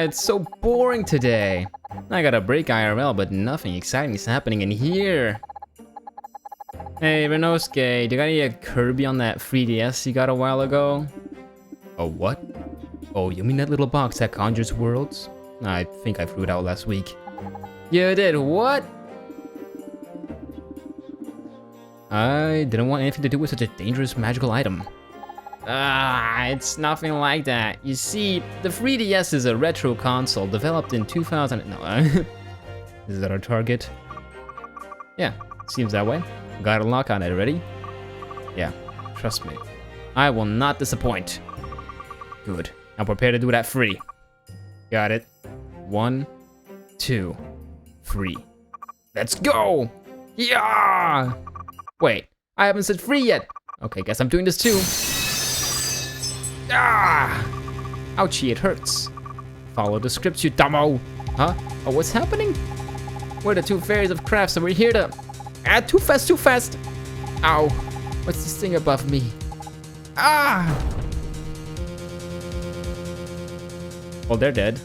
It's so boring today. I got a break IRL, but nothing exciting is happening in here. Hey, Renosuke, do you got any Kirby on that 3DS you got a while ago? A what? Oh, you mean that little box that conjures worlds? I think I threw it out last week. You did what? I didn't want anything to do with such a dangerous magical item. It's nothing like that. You see, the 3DS is a retro console developed in 2000. No, is that our target? Yeah, seems that way. Got a lock on it already? Yeah, trust me. I will not disappoint. Good. I'm prepared to do that free. Got it. 1, 2, 3. Let's go! Yeah! Wait, I haven't said free yet. Okay, guess I'm doing this too. Ah! Ouchie, it hurts. Follow the scripts, you dumbo. Huh? Oh, what's happening? We're the two fairies of crafts and we're here to... too fast, too fast! Ow. What's this thing above me? Ah! Well, they're dead.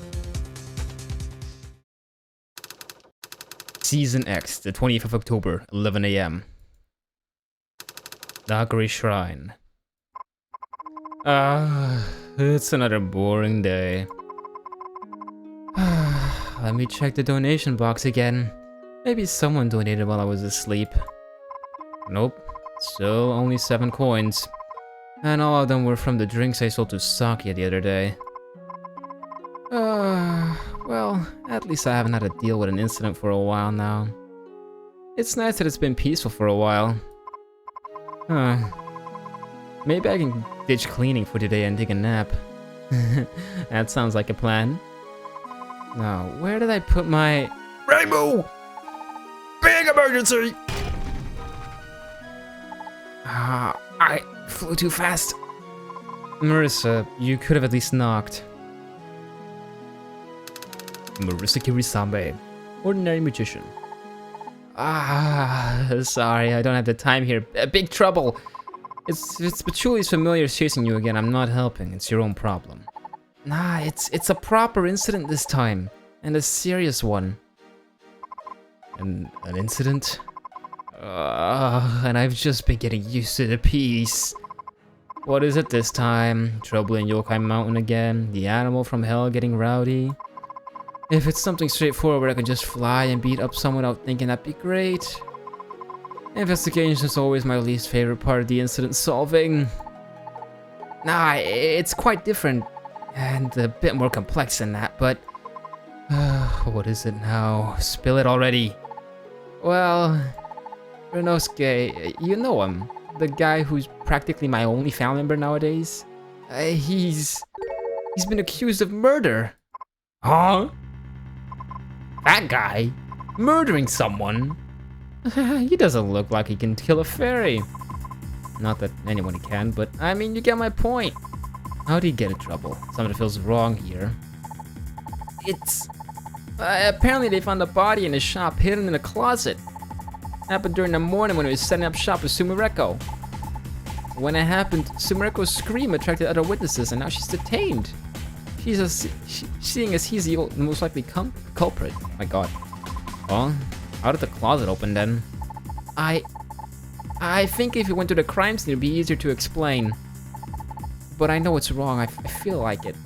Season X, the 20th of October, 11 AM. Nagari Shrine. It's another boring day. Let me check the donation box again. Maybe someone donated while I was asleep. Nope, still only 7 coins. And all of them were from the drinks I sold to Sakia the other day. Well, at least I haven't had to deal with an incident for a while now. It's nice that it's been peaceful for a while. Maybe I can ditch cleaning for today and take a nap. That sounds like a plan. Now, where did I put my... Reimu! Big emergency! I flew too fast. Marissa, you could have at least knocked. Marissa Kirisambe, ordinary magician. Sorry, I don't have the time here. Big trouble. It's Pachuli's familiars chasing you again. I'm not helping. It's your own problem. Nah, it's a proper incident this time, and a serious one. An incident? And I've just been getting used to the peace. What is it this time? Trouble in Yokai Mountain again? The animal from hell getting rowdy? If it's something straightforward, I can just fly and beat up someone without thinking, that'd be great. Investigation is always my least favorite part of the incident solving. Nah, it's quite different and a bit more complex than that, but... what is it now? Spill it already. Well, Renosuke, you know him. The guy who's practically my only family member nowadays. He's been accused of murder. Huh? That guy? Murdering someone? He doesn't look like he can kill a fairy. Not that anyone can, but I mean, you get my point. How'd he get in trouble? Something feels wrong here. It's... apparently they found a body in his shop hidden in a closet. Happened during the morning when he was setting up shop with Sumireko. When it happened, Sumireko's scream attracted other witnesses and now she's detained. Seeing as he's the most likely culprit. My god. Well, how did the closet open then? I think if you went to the crime scene, it'd be easier to explain. But I know it's wrong. I feel like it.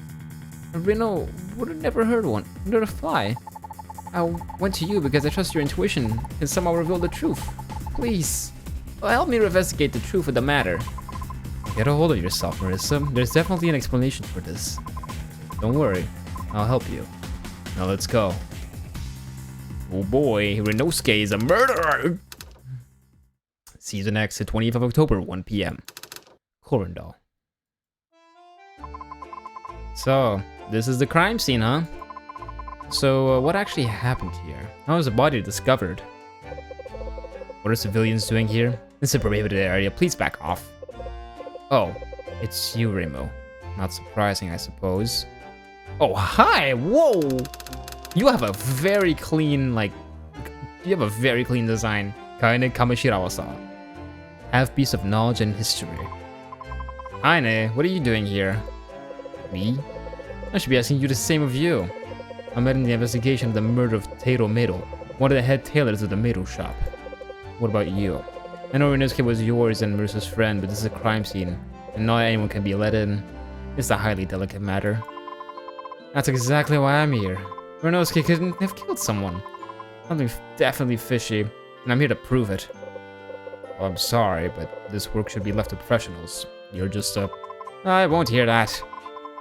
Reno would have never heard one. Nor a fly. I went to you because I trust your intuition and somehow reveal the truth. Please, help me investigate the truth of the matter. Get a hold of yourself, Marissa. There's definitely an explanation for this. Don't worry, I'll help you. Now let's go. Oh boy, Renosuke is a murderer! Season X, the 20th of October, 1 PM. Corindal. So, this is the crime scene, huh? So, what actually happened here? How was the body discovered? What are civilians doing here? This is a prohibited area, please back off. Oh, it's you, Reimu. Not surprising, I suppose. Oh, hi! Whoa! You have a very clean, design. Kaine Kamishirawa-sa. Have piece of knowledge and history. Kaine, what are you doing here? Me? I should be asking you the same of you. I'm heading the investigation of the murder of Teiro Meiro, one of the head tailors of the Meiro shop. What about you? I know Renosuke was yours and Marissa's friend, but this is a crime scene, and not anyone can be let in. It's a highly delicate matter. That's exactly why I'm here. Renosuke couldn't have killed someone. Something definitely fishy, and I'm here to prove it. Well, I'm sorry, but this work should be left to professionals. You're just a... I won't hear that.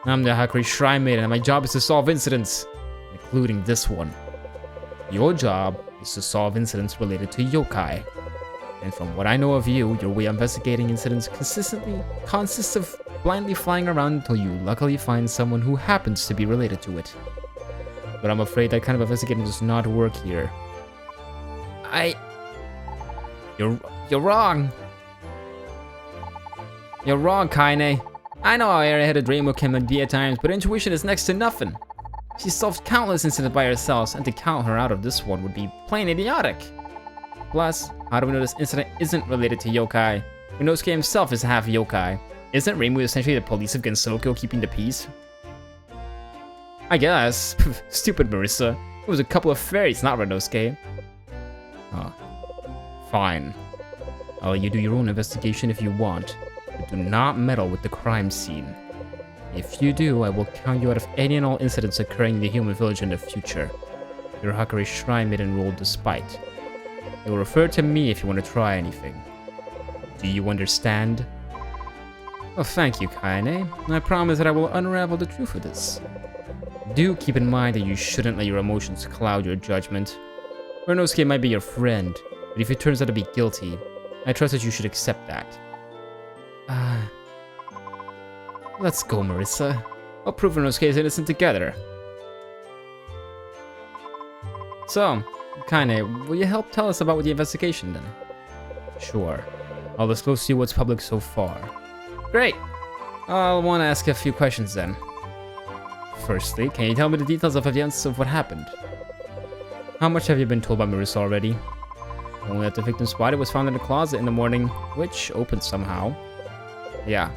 I'm the Hakuri Shrine Maiden, and my job is to solve incidents, including this one. Your job is to solve incidents related to yokai. And from what I know of you, your way of investigating incidents consists of blindly flying around until you luckily find someone who happens to be related to it. But I'm afraid that kind of investigating does not work here. You're wrong. You're wrong, Kaine. I know how airheaded Reimu can be at times, but intuition is next to nothing. She solved countless incidents by herself, and to count her out of this one would be plain idiotic. Plus, how do we know this incident isn't related to yokai? Renosuke himself is half yokai. Isn't Reimu essentially the police of Gensokyo keeping the peace? I guess. Stupid Marissa. It was a couple of fairies, not Renosuke. Huh. Fine. I'll let you do your own investigation if you want, but do not meddle with the crime scene. If you do, I will count you out of any and all incidents occurring in the human village in the future. Your Hakuri Shrine Maiden rule despite. You'll refer to me if you want to try anything. Do you understand? Well, thank you, Kaine. I promise that I will unravel the truth of this. Do keep in mind that you shouldn't let your emotions cloud your judgment. Renosuke might be your friend, but if he turns out to be guilty, I trust that you should accept that. Let's go, Marissa. I'll prove Renosuke is innocent together. So, Kaine, will you help tell us about the investigation then? Sure. I'll disclose to you what's public so far. Great! I'll want to ask a few questions then. Firstly, can you tell me the details of events of what happened? How much have you been told by Marissa already? Only that the victim's body was found in the closet in the morning, which opened somehow. Yeah,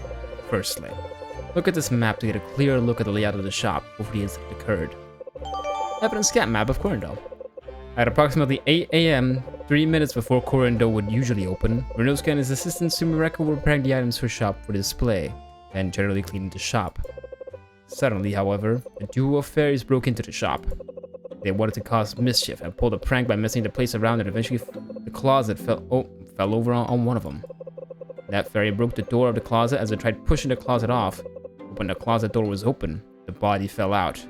firstly. Look at this map to get a clear look at the layout of the shop before the incident occurred. Evidence scan map of Korendo. At approximately 8 AM, 3 minutes before Korendo would usually open, Renosuke and his assistant Sumireko were preparing the items for shop for display, and generally cleaning the shop. Suddenly, however, a duo of fairies broke into the shop. They wanted to cause mischief and pulled a prank by messing the place around, and eventually the closet fell over on one of them. That fairy broke the door of the closet as it tried pushing the closet off. When the closet door was open, the body fell out.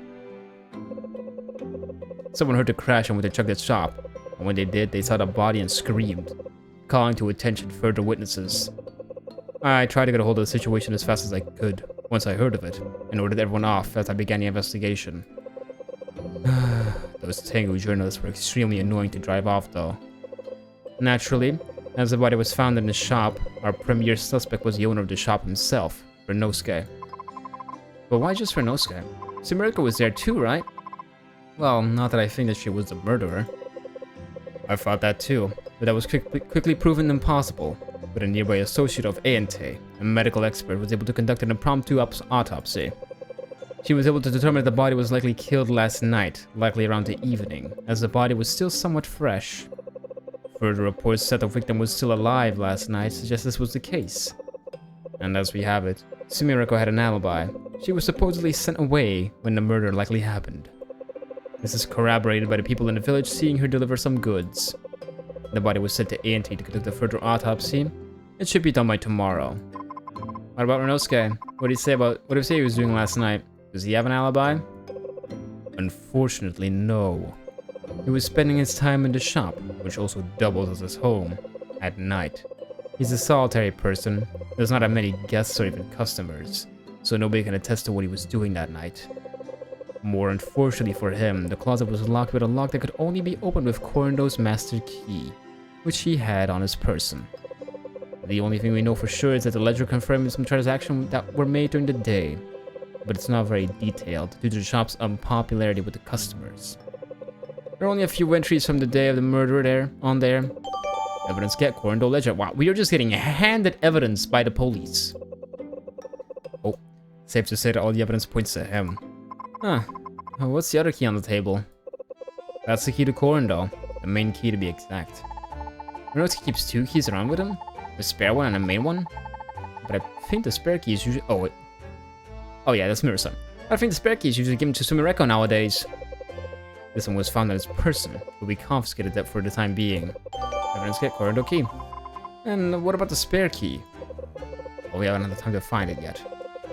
Someone heard the crash and went to check the shop, and when they did, they saw the body and screamed, calling to attention further witnesses. I tried to get a hold of the situation as fast as I could once I heard of it, and ordered everyone off as I began the investigation. Those Tengu journalists were extremely annoying to drive off though. Naturally, as the body was found in the shop, our premier suspect was the owner of the shop himself, Renosuke. But why just Renosuke? Sumireko was there too, right? Well, not that I think that she was the murderer. I thought that too, but that was quickly proven impossible. But a nearby associate of Aente, a medical expert, was able to conduct an impromptu autopsy. She was able to determine that the body was likely killed last night, likely around the evening, as the body was still somewhat fresh. Further reports said the victim was still alive last night, suggest this was the case. And as we have it, Sumireko had an alibi. She was supposedly sent away when the murder likely happened. This is corroborated by the people in the village seeing her deliver some goods. The body was sent to Aente to conduct a further autopsy. It should be done by tomorrow. What about Renosuke? What did he say he was doing last night? Does he have an alibi? Unfortunately, no. He was spending his time in the shop, which also doubles as his home, at night. He's a solitary person, does not have many guests or even customers, so nobody can attest to what he was doing that night. More unfortunately for him, the closet was locked with a lock that could only be opened with Korendo's master key, which he had on his person. The only thing we know for sure is that the ledger confirms some transactions that were made during the day, but it's not very detailed due to the shop's unpopularity with the customers. There are only a few entries from the day of the murder on there. Evidence get Korendo ledger. Wow, we are just getting handed evidence by the police. Safe to say that all the evidence points to him. Huh. What's the other key on the table? That's the key to Corindal. The main key to be exact. Renosuke keeps 2 keys around with him? A spare one and a main one? But I think the spare key is usually... Oh, wait. Oh yeah, that's Mirror-san. I think the spare key is usually given to Sumireko nowadays. This one was found on his person, but we confiscated that for the time being. Evidence get Corindal key. And what about the spare key? Well, we haven't had the time to find it yet.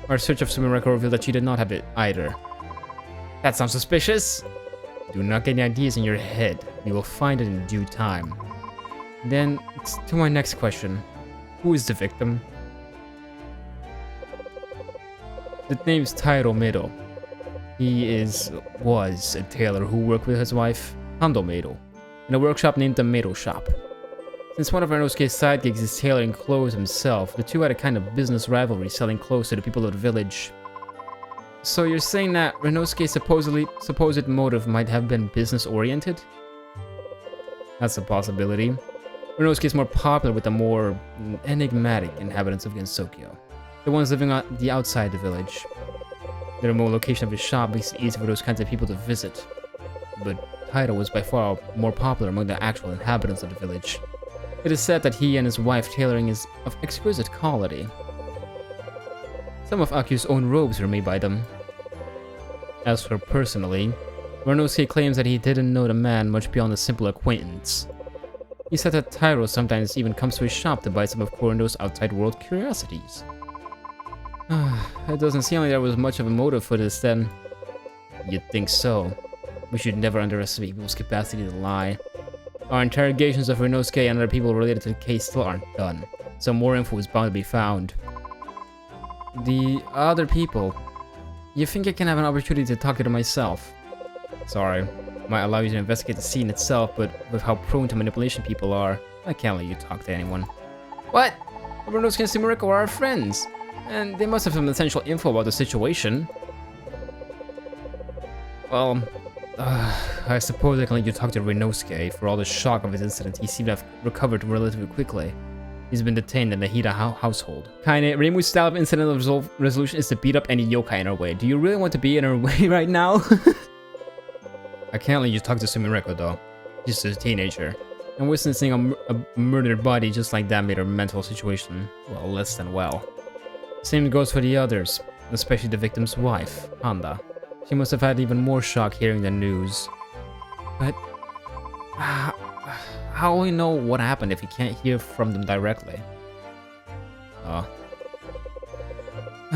Our search of Sumireko revealed that she did not have it either. That sounds suspicious! Do not get any ideas in your head. We will find it in due time. Then, to my next question. Who is the victim? The name's Tairo Medo. He was a tailor who worked with his wife, Hando Medo, in a workshop named the Medo Shop. Since one of Renosuke's side gigs is tailoring clothes himself, the two had a kind of business rivalry selling clothes to the people of the village. So you're saying that Renosuke's supposed motive might have been business-oriented? That's a possibility. Renosuke is more popular with the more enigmatic inhabitants of Gensokyo, the ones living on the outside the village. The remote location of his shop makes it easy for those kinds of people to visit, but Tairo was by far more popular among the actual inhabitants of the village. It is said that he and his wife tailoring is of exquisite quality. Some of Aku's own robes were made by them. As for personally, Renosuke claims that he didn't know the man much beyond a simple acquaintance. He said that Tairo sometimes even comes to his shop to buy some of Corindal's outside world curiosities. It doesn't seem like there was much of a motive for this then. You'd think so. We should never underestimate people's capacity to lie. Our interrogations of Renosuke and other people related to the case still aren't done, so more info is bound to be found. The other people... You think I can have an opportunity to talk to them myself? Sorry, might allow you to investigate the scene itself, but with how prone to manipulation people are, I can't let you talk to anyone. What? Renosuke and Sumireko are our friends, and they must have some essential info about the situation. Well, I suppose I can let you talk to Renosuke. For all the shock of his incident, he seemed to have recovered relatively quickly. He's been detained in the Hida household. Kaine, Reimu's style of incident resolution is to beat up any yokai in her way. Do you really want to be in her way right now? I can't let you talk to Sumireko though. She's a teenager. And witnessing a murdered body just like that made her mental situation, well, less than well. Same goes for the others, especially the victim's wife, Handa. She must have had even more shock hearing the news. But... how will we know what happened if we can't hear from them directly?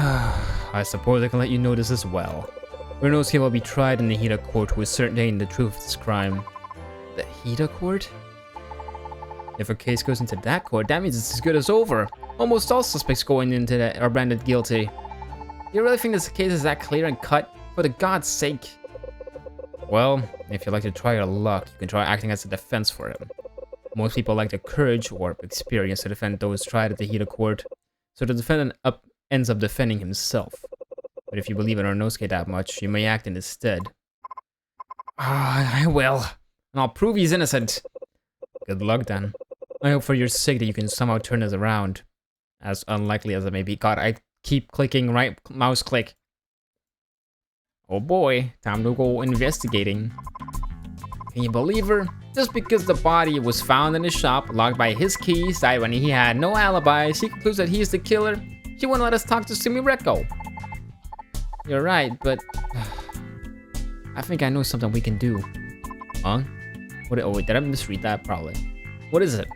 I suppose I can let you know this as well. Renosuke will be tried in the Hida court to ascertain the truth of this crime. The Hida court? If a case goes into that court, that means it's as good as over. Almost all suspects going into that are branded guilty. You really think this case is that clear and cut? For the god's sake. Well, if you'd like to try your luck, you can try acting as a defense for him. Most people lack the courage or experience to defend those tried at the Hida court, so the defendant ends up defending himself. But if you believe in Renosuke that much, you may act in his stead. I will. And I'll prove he's innocent. Good luck then. I hope for your sake that you can somehow turn this around. As unlikely as it may be. God, I keep clicking right mouse click. Oh boy, time to go investigating. Can you believe her? Just because the body was found in his shop, locked by his keys, died when he had no alibi, she concludes that he is the killer. She wouldn't let us talk to Sumireko. You're right, but... I think I know something we can do. Huh? What? Oh wait, did I misread that? Probably. What is it?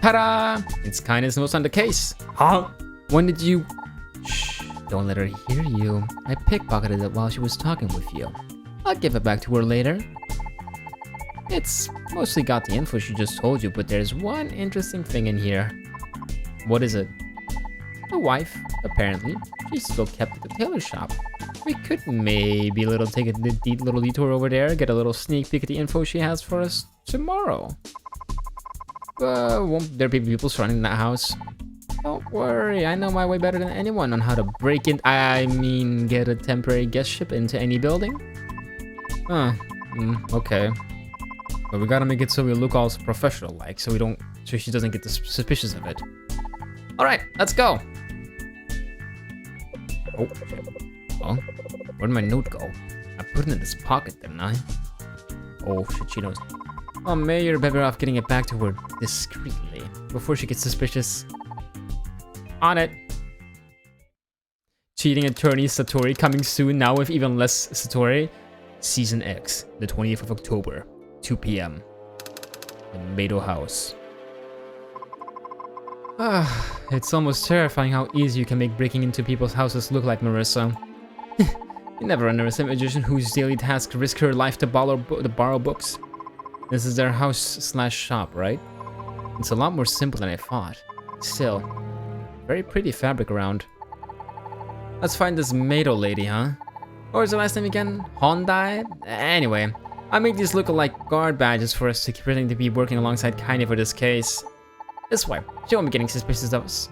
Ta-da! It's Kaine's notes on the case. Huh? When did you... Shh, don't let her hear you. I pickpocketed it while she was talking with you. I'll give it back to her later. It's mostly got the info she just told you, but there's one interesting thing in here. What is it? The wife, apparently. She's still kept at the tailor shop. We could maybe take a little detour over there, get a little sneak peek at the info she has for us tomorrow. Won't there be people surrounding that house? Don't worry, I know my way better than anyone on how to break in. Get a temporary guest ship into any building. Okay. But we gotta make it so we look all professional-like, so she doesn't get suspicious of it. All right, let's go. Oh, shit. Oh, where'd my note go? I put it in this pocket, didn't I? Oh, shit, she knows. Oh, Mayor, better off getting it back to her discreetly before she gets suspicious. On it. Cheating attorney Satori coming soon, now with even less Satori. Season X, the 20th of October, 2 p.m. The Mado House. Ah, it's almost terrifying how easy you can make breaking into people's houses look like, Marissa. You never underestimate a magician whose daily task risk her life to borrow books. This is their house/shop, right? It's a lot more simple than I thought. Still, very pretty fabric around. Let's find this Mado lady, huh? What was the last name again? Hondai? Anyway, I make these look like guard badges for us to pretend to be working alongside Kaine for this case. This way, she won't be getting suspicious of us.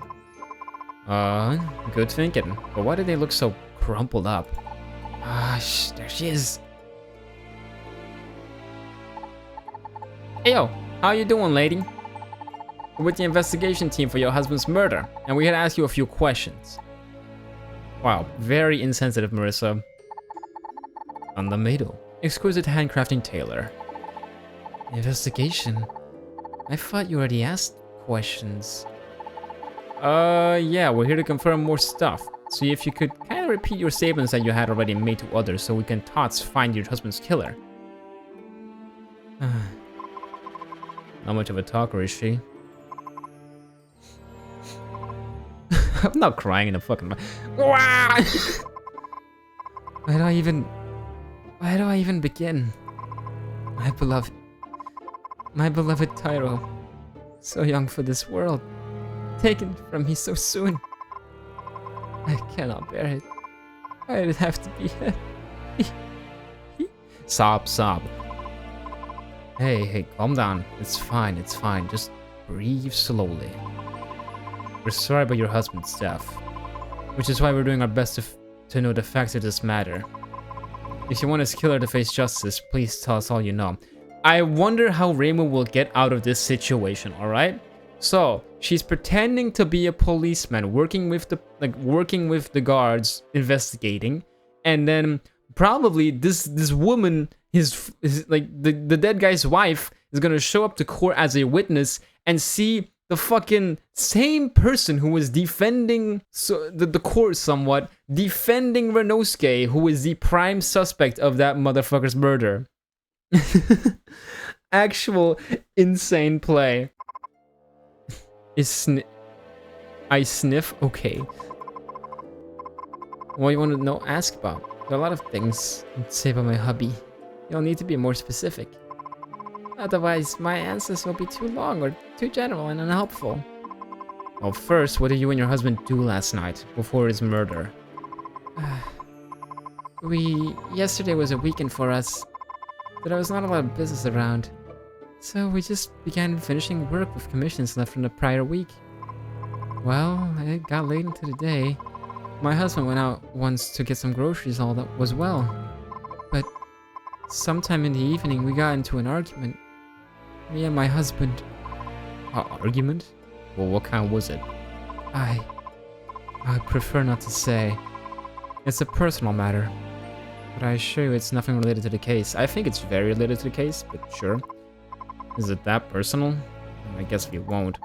Good thinking. But why do they look so crumpled up? There she is. Hey yo, how you doing, lady? We're with the investigation team for your husband's murder, and we had to ask you a few questions. Wow, very insensitive, Marissa. On the Mado, exquisite handcrafting tailor. Investigation? I thought you already asked questions. Yeah, we're here to confirm more stuff. See if you could kind of repeat your statements that you had already made to others so we can tots find your husband's killer. Not much of a talker, is she? I'm not crying in the fucking... Why do I even begin? My beloved Tyro, so young for this world, taken from me so soon. I cannot bear it. Why did it have to be her? Sob. Hey, calm down. It's fine. Just breathe slowly. We're sorry about your husband's death, which is why we're doing our best to know the facts of this matter. If you want his killer to face justice, please tell us all you know. I wonder how Reimu will get out of this situation, alright? So, she's pretending to be a policeman, working with the guards, investigating, and then probably this woman, his the dead guy's wife, is gonna show up to court as a witness and see the fucking same person who was defending the court somewhat, defending Renosuke, who is the prime suspect of that motherfucker's murder. Actual insane play. I sniff? Okay. What you want to know? Ask about. There are a lot of things to say about my hubby. You'll need to be more specific. Otherwise, my answers will be too long or too general and unhelpful. Well, first, what did you and your husband do last night, before his murder? Yesterday was a weekend for us, but there was not a lot of business around. So we just began finishing work with commissions left from the prior week. Well, it got late into the day. My husband went out once to get some groceries, all that was well. But sometime in the evening, we got into an argument. Me and my husband. Argument? Well, what kind was it? I prefer not to say. It's a personal matter. But I assure you it's nothing related to the case. I think it's very related to the case, but sure. Is it that personal? I guess we won't.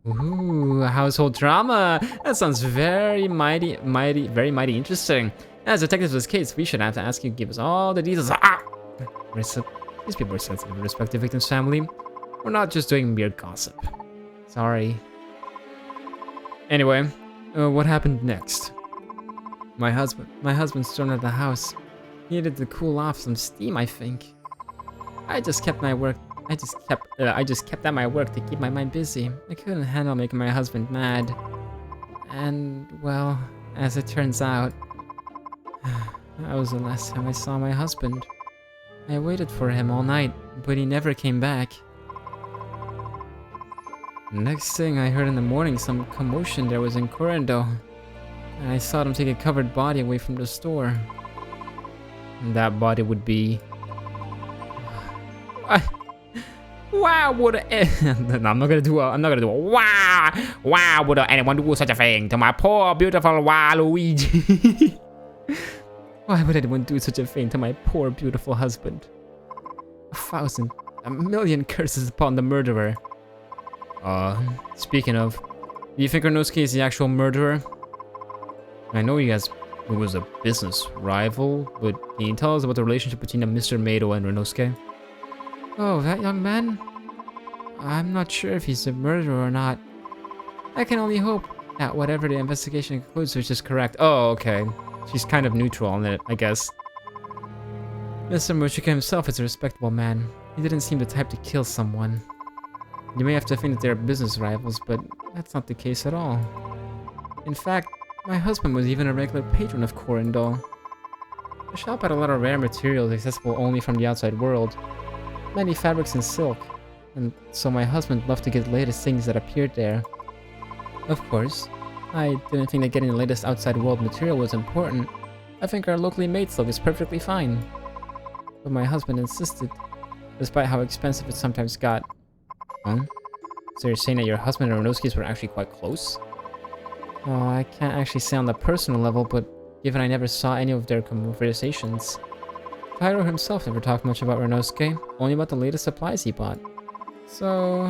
Ooh, household drama! That sounds very mighty interesting. As detectives of this case, we should have to ask you to give us all the details. Marissa, these people are sensitive with respect to the victim's family. We're not just doing mere gossip. Sorry. Anyway, what happened next? My husband stormed out of the house. He needed to cool off some steam, I think. I just kept at my work to keep my mind busy. I couldn't handle making my husband mad. And, well, as it turns out, that was the last time I saw my husband. I waited for him all night, but he never came back. Next thing I heard in the morning, some commotion there was in Corando. And I saw them take a covered body away from the store. And that body would be... Why would no, I'm not gonna do a why would anyone do such a thing to my poor beautiful Waluigi? Why would anyone do such a thing to my poor beautiful husband? 1,000, a million curses upon the murderer. Speaking of, do you think Renosuke is the actual murderer? I know you guys, it was a business rival, but can you tell us about the relationship between Mr. Mado and Renosuke? Oh, that young man? I'm not sure if he's a murderer or not. I can only hope that whatever the investigation concludes which is correct. Oh, okay. She's kind of neutral on it, I guess. Mr. Mochika himself is a respectable man. He didn't seem the type to kill someone. You may have to think that they're business rivals, but that's not the case at all. In fact, my husband was even a regular patron of Corindal. The shop had a lot of rare materials accessible only from the outside world. Many fabrics and silk, and so my husband loved to get the latest things that appeared there. Of course, I didn't think that getting the latest outside world material was important. I think our locally made stuff is perfectly fine. But my husband insisted, despite how expensive it sometimes got. Huh? So you're saying that your husband and Renosuke's were actually quite close? Oh, I can't actually say on the personal level, but given I never saw any of their conversations. Pyro himself never talked much about Renosuke, only about the latest supplies he bought. So,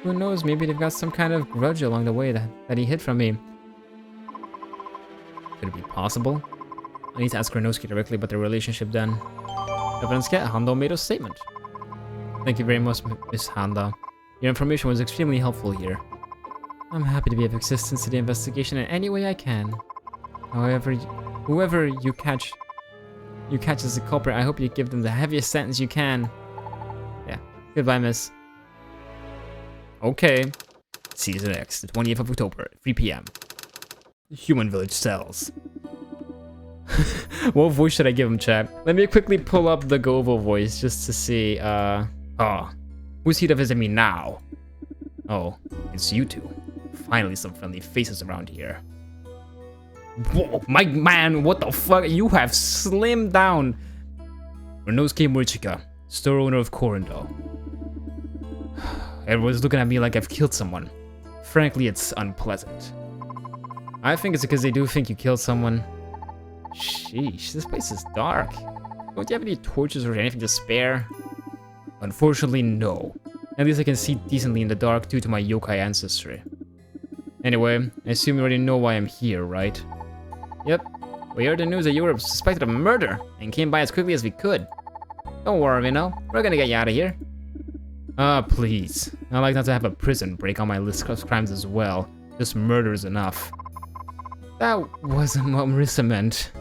who knows, maybe they've got some kind of grudge along the way that he hid from me. Could it be possible? I need to ask Renosuke directly about their relationship then. Evidence get Hando made a statement. Thank you very much, Miss Handa. Your information was extremely helpful here. I'm happy to be of assistance to the investigation in any way I can. However, whoever you catch as the culprit, I hope you give them the heaviest sentence you can. Yeah. Goodbye, miss. Okay. Season X, the 20th of October, 3 p.m. Human Village Cells. What voice should I give him, chat? Let me quickly pull up the Govo voice just to see, who's here to visit me now? Oh, it's you two. Finally some friendly faces around here. Whoa, my man, what the fuck? You have slimmed down. Renosuke Murichika, store owner of Corindal. Everyone's looking at me like I've killed someone. Frankly, it's unpleasant. I think it's because they do think you killed someone. Sheesh, this place is dark. Don't you have any torches or anything to spare? Unfortunately, no. At least I can see decently in the dark due to my yokai ancestry. Anyway, I assume you already know why I'm here, right? Yep. We heard the news that you were suspected of murder and came by as quickly as we could. Don't worry, Reno. We're gonna get you out of here. Please. I'd like not to have a prison break on my list of crimes as well. Just murder is enough. That wasn't what Marissa meant.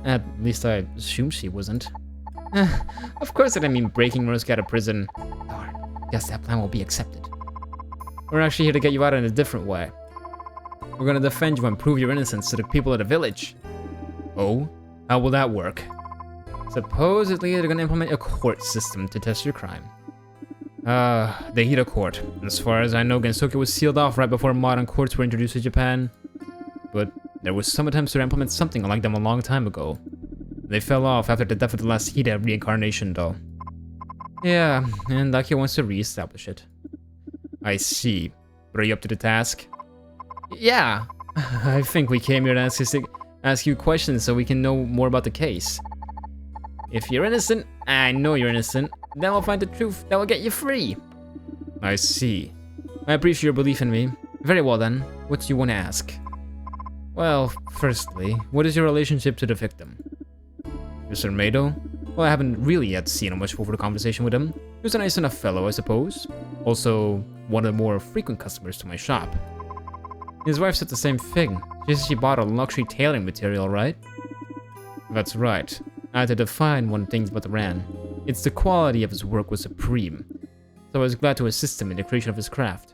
At least I assume she wasn't. Of course I didn't mean breaking Renosuke out of prison. Darn, guess that plan will be accepted. We're actually here to get you out in a different way. We're gonna defend you and prove your innocence to the people of the village. Oh? How will that work? Supposedly they're gonna implement a court system to test your crime. The Hida Court. As far as I know, Gensoku was sealed off right before modern courts were introduced to Japan. But there was some attempts to implement something like them a long time ago. They fell off after the death of the last Hida reincarnation, though. Yeah, and Daki wants to re-establish it. I see. But are you up to the task? Yeah. I think we came here to ask you questions so we can know more about the case. If you're innocent, I know you're innocent, then we'll find the truth that will get you free. I see. I appreciate your belief in me. Very well then, what do you want to ask? Well, firstly, what is your relationship to the victim? Mr. Mado? Well, I haven't really yet seen much over the conversation with him. He was a nice enough fellow, I suppose. Also, one of the more frequent customers to my shop. His wife said the same thing. She said she bought a luxury tailoring material, right? That's right. I had to define one thing about Ran. It's the quality of his work was supreme. So I was glad to assist him in the creation of his craft.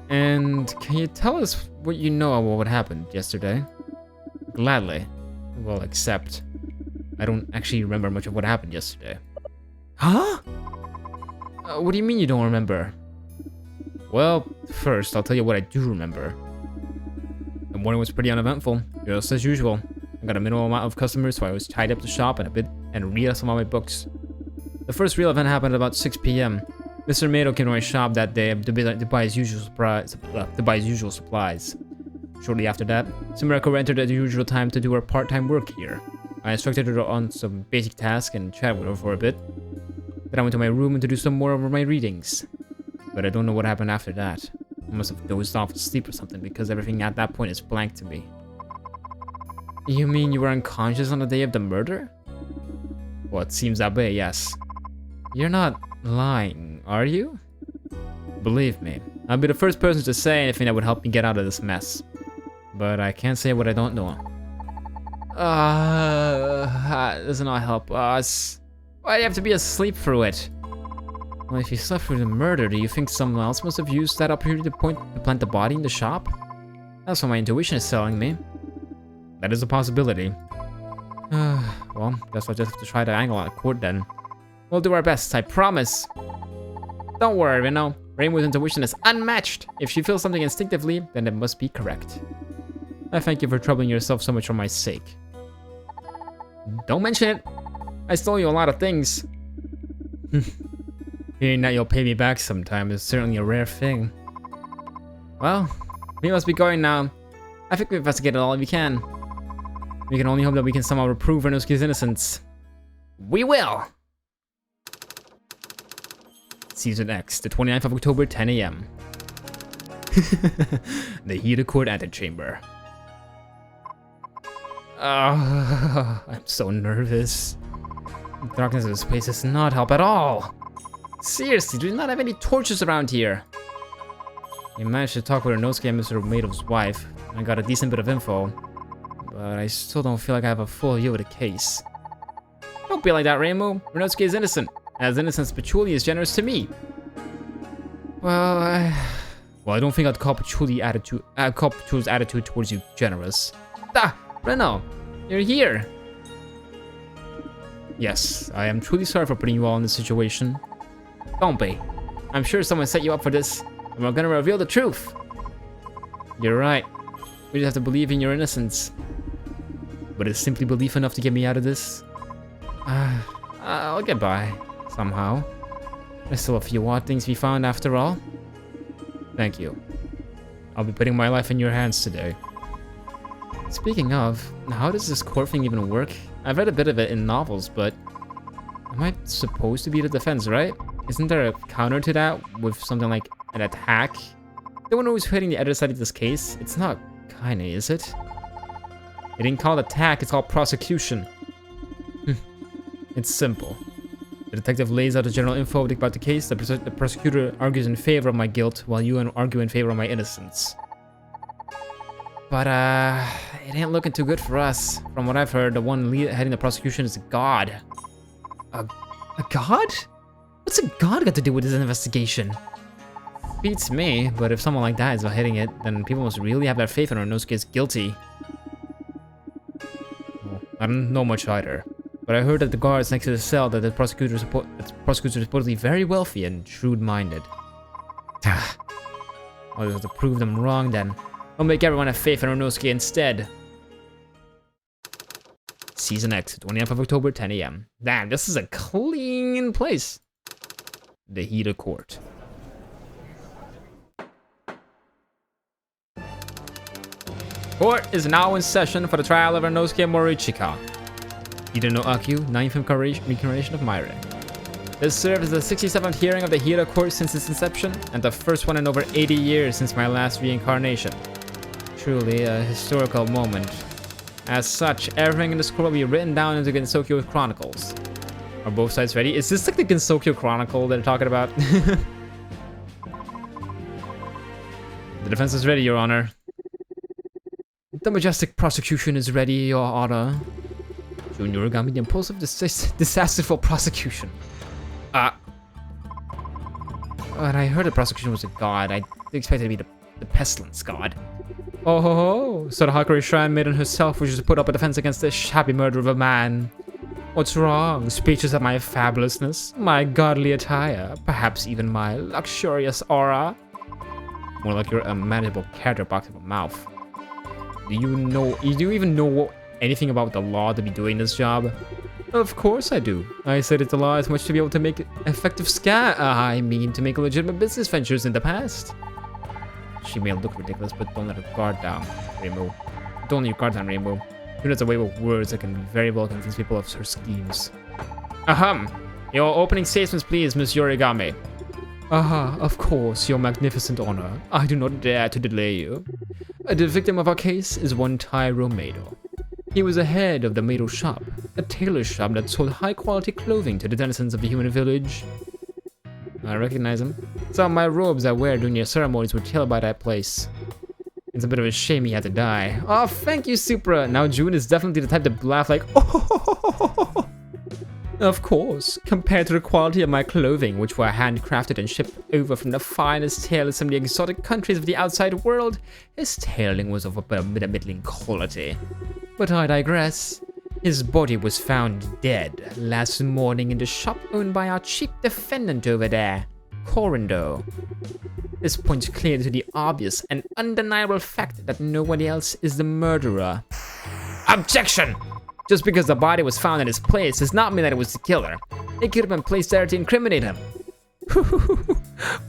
And can you tell us what you know about what happened yesterday? Gladly. Well, except I don't actually remember much of what happened yesterday. Huh? What do you mean you don't remember? Well, first, I'll tell you what I do remember. The morning was pretty uneventful, just as usual. I got a minimal amount of customers, so I was tied up the shop and read some of my books. The first real event happened at about 6 p.m. Mr. Mato came to my shop that day to buy his usual supplies. Shortly after that, Sumerako entered at the usual time to do her part-time work here. I instructed her on some basic tasks and chatted with her for a bit. Then I went to my room to do some more of my readings. But I don't know what happened after that. I must have dozed off asleep or something because everything at that point is blank to me. You mean you were unconscious on the day of the murder? Well, it seems that way, yes. You're not lying, are you? Believe me, I'll be the first person to say anything that would help me get out of this mess. But I can't say what I don't know. Does not help us. Why do you have to be asleep through it? Well, if you slept through the murder, do you think someone else must have used that opportunity to plant the body in the shop? That's what my intuition is telling me. That is a possibility. Well, guess I'll just have to try to angle out of court then. We'll do our best, I promise. Don't worry, Reno. Reimu's intuition is unmatched. If she feels something instinctively, then it must be correct. I thank you for troubling yourself so much for my sake. Don't mention it. I stole you a lot of things. Hearing that you'll pay me back sometime is certainly a rare thing. Well, we must be going now. I think we've investigated all we can. We can only hope that we can somehow prove Renosuke's innocence. We will! Season X, the 29th of October, 10 AM. The heated court antechamber. I'm so nervous. The darkness of this place does not help at all. Seriously, do we not have any torches around here? I managed to talk with Renosuke and Mr. Mato's wife. I got a decent bit of info. But I still don't feel like I have a full view of the case. Don't be like that, Reimu. Renosuke is innocent. As innocent as Patchouli is generous to me. Well, I don't think I'd call Patchouli's attitude towards you generous. Reno, you're here. Yes, I am truly sorry for putting you all in this situation. Don't be. I'm sure someone set you up for this, and we're gonna reveal the truth. You're right. We just have to believe in your innocence. But is simply belief enough to get me out of this? I'll get by. Somehow. There's still a few odd things we found after all. Thank you. I'll be putting my life in your hands today. Speaking of, how does this court thing even work? I've read a bit of it in novels, but am I supposed to be the defense, right? Isn't there a counter to that with something like an attack? The one who's hitting the other side of this case? It's not kinda, is it? It ain't called attack, it's called prosecution. It's simple. The detective lays out the general info about the case, the prosecutor argues in favor of my guilt, while you argue in favor of my innocence. But, it ain't looking too good for us. From what I've heard, the one heading the prosecution is a god. A god? What's a god got to do with this investigation? Beats me, but if someone like that is heading it, then people must really have their faith in Renosuke is guilty. Well, I don't know much either. But I heard that the guards next to the cell that the prosecutor is supposedly very wealthy and shrewd-minded. I'll have to prove them wrong then. I'll make everyone have faith in Renosuke instead. Season X, 20th of October, 10 AM. Damn, this is a clean place. The heated court. Court is now in session for the trial of Renosuke Morichika. Hida no Akyu, 9th incarnation of Myre. This serves as the 67th hearing of the Hida Court since its inception, and the first one in over 80 years since my last reincarnation. Truly a historical moment. As such, everything in this court will be written down into Gensokyo Chronicles. Are both sides ready? Is this like the Gensokyo Chronicle that they're talking about? The defense is ready, Your Honor. The majestic prosecution is ready, Your Honor. Junior Origami, the impulsive, disasterful prosecution. But I heard the prosecution was a god. I expected it to be the pestilence god. Oh ho ho! So the Hakari Shrine maiden herself wishes to put up a defense against this shabby murder of a man. What's wrong? Speeches of my fabulousness, my godly attire, perhaps even my luxurious aura? More like your unmanageable character box of a mouth. Do you even know anything about the law to be doing this job? Of course I do. I studied the law as much to be able to make effective to make legitimate business ventures in the past. She may look ridiculous, but don't let her guard down, Reimu. Don't let your guard down, Reimu. She has a way with words that can very well convince people of her schemes. Ahem! Your opening statements, please, Miss Yorigami. Of course, your magnificent honor. I do not dare to delay you. The victim of our case is one Tyro Mado. He was the head of the Mado shop, a tailor shop that sold high-quality clothing to the denizens of the human village. I recognize him. Some of my robes I wear during your ceremonies were tailored by that place. It's a bit of a shame he had to die. Oh, thank you, Supra. Now June is definitely the type to laugh like, oh. Of course, compared to the quality of my clothing, which were handcrafted and shipped over from the finest tailors from the exotic countries of the outside world, his tailoring was of a middling quality. But I digress. His body was found dead last morning in the shop owned by our chief defendant over there, Corindo. This points clearly to the obvious and undeniable fact that nobody else is the murderer. Objection! Just because the body was found in his place does not mean that it was the killer. It could have been placed there to incriminate him.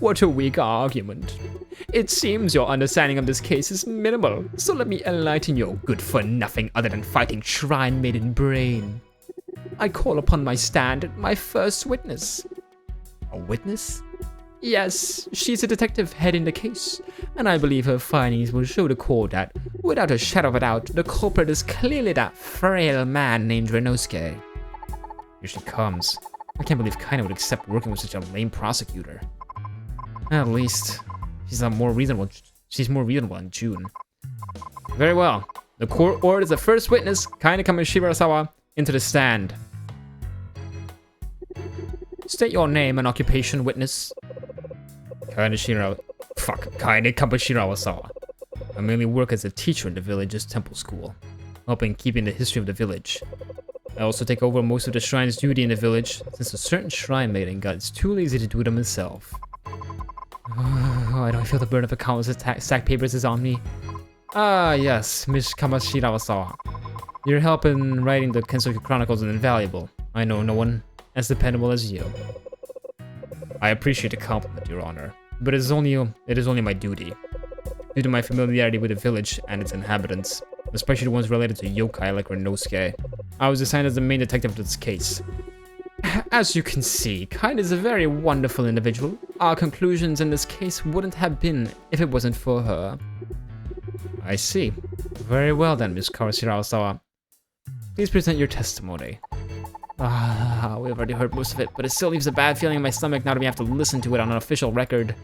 What a weak argument. It seems your understanding of this case is minimal, so let me enlighten your good-for-nothing other than fighting shrine maiden brain. I call upon my stand my first witness. A witness? Yes, she's a detective heading the case, and I believe her findings will show the court that, without a shadow of a doubt, the culprit is clearly that frail man named Renosuke. Here she comes. I can't believe Kaina would accept working with such a lame prosecutor. At least, she's more reasonable than June. Very well. The court orders the first witness, Kaina Kamishirasawa, into the stand. State your name and occupation, witness. Kaina Kamishirasawa. I mainly work as a teacher in the village's temple school, helping keeping the history of the village. I also take over most of the shrine's duty in the village, since a certain shrine maiden got too lazy to do them himself. I don't feel the burden of the countless stack papers is on me. Ah, yes, Miss Kamishirasawa. Your help in writing the Kensuke Chronicles is invaluable. I know no one as dependable as you. I appreciate the compliment, Your Honor, but it is only my duty. Due to my familiarity with the village and its inhabitants, especially the ones related to yokai like Renosuke, I was assigned as the main detective of this case. As you can see, Kaina is a very wonderful individual. Our conclusions in this case wouldn't have been if it wasn't for her. I see. Very well then, Miss Kamishirasawa. Please present your testimony. We've already heard most of it, but it still leaves a bad feeling in my stomach now that we have to listen to it on an official record.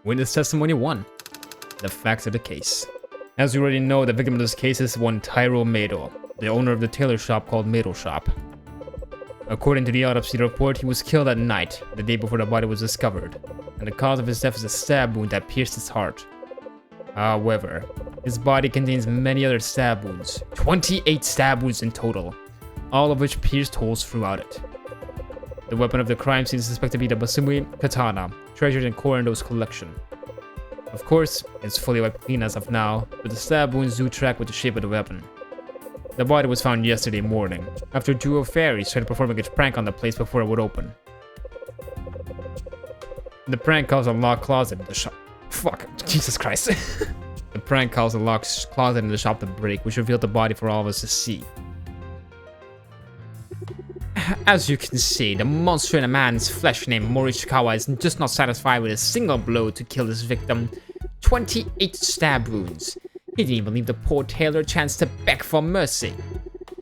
Witness testimony 1. The facts of the case. As you already know, the victim of this case is one Tyro Mado, the owner of the tailor shop called Mado Shop. According to the autopsy report, he was killed at night, the day before the body was discovered, and the cause of his death is a stab wound that pierced his heart. However, his body contains many other stab wounds, 28 stab wounds in total, all of which pierced holes throughout it. The weapon of the crime scene is suspected to be the Basumi Katana, treasured in Corindo's collection. Of course, it's fully wiped clean as of now, but the stab wounds do track with the shape of the weapon. The body was found yesterday morning, after a duo of fairies tried performing a prank on the place before it would open. The prank caused a locked closet in the shop. Fuck, Jesus Christ. The prank caused a locked closet in the shop to break, which revealed the body for all of us to see. As you can see, the monster in a man's flesh named Morishikawa is just not satisfied with a single blow to kill his victim. 28 stab wounds. He didn't even leave the poor tailor a chance to beg for mercy.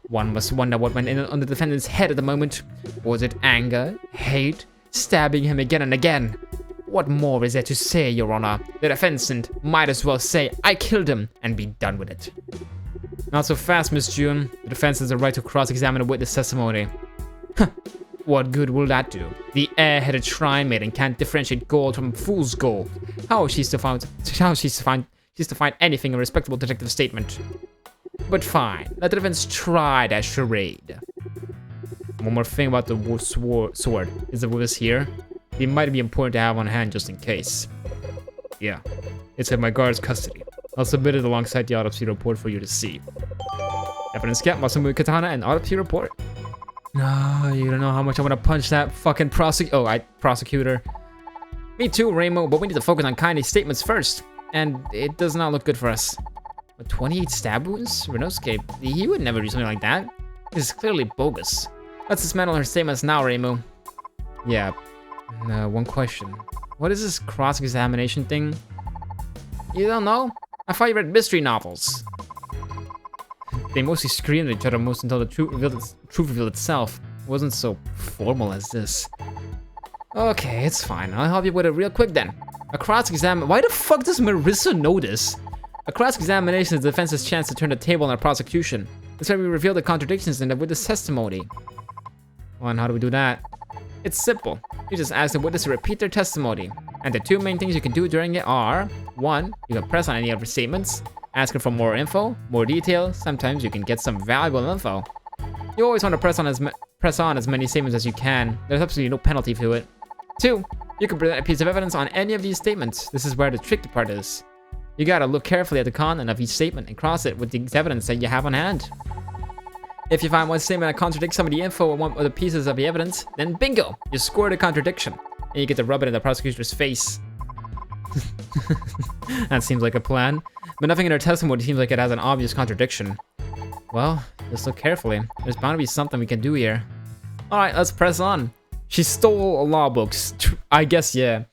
One must wonder what went on the defendant's head at the moment. Was it anger, hate, stabbing him again and again? What more is there to say, Your Honor? The defendant might as well say, I killed him, and be done with it. Not so fast, Miss June. The defense has the right to cross-examine a witness testimony. What good will that do? The air-headed shrine maiden can't differentiate gold from fool's gold. How is she to find anything in a respectable detective statement? But fine, let the defense try that charade. One more thing about the sword. Is it with us here? It might be important to have on hand just in case. Yeah, it's in my guard's custody. I'll submit it alongside the autopsy report for you to see. Evidence get muscle move katana and autopsy report. No, you don't know how much I want to punch that fucking prosecutor. Me too, Reimu, but we need to focus on Kaine's statements first. And it does not look good for us. But 28 stab wounds? Renosuke, he would never do something like that. This is clearly bogus. Let's dismantle her statements now, Reimu. Yeah. One question. What is this cross-examination thing? You don't know? I thought you read mystery novels. They mostly screamed at each other most until the truth revealed itself. It wasn't so formal as this. Okay, it's fine. I'll help you with it real quick then. A cross-examination. Why the fuck does Marissa know this? A cross-examination is the defense's chance to turn the table on a prosecution. That's why we reveal the contradictions in the witness testimony. Well, and how do we do that? It's simple. You just ask the witness to repeat their testimony. And the two main things you can do during it are: 1, you can press on any of her statements, ask her for more info, more detail. Sometimes you can get some valuable info. You always want to press on as many statements as you can. There's absolutely no penalty to it. 2, you can present a piece of evidence on any of these statements. This is where the tricky part is. You gotta look carefully at the content of each statement and cross it with the evidence that you have on hand. If you find one statement that contradicts some of the info or one of the pieces of the evidence, then bingo! You score the contradiction, and you get to rub it in the prosecutor's face. That seems like a plan, but nothing in her testimony seems like it has an obvious contradiction. Well, just look carefully. There's bound to be something we can do here. Alright, let's press on. She stole law books. I guess, yeah.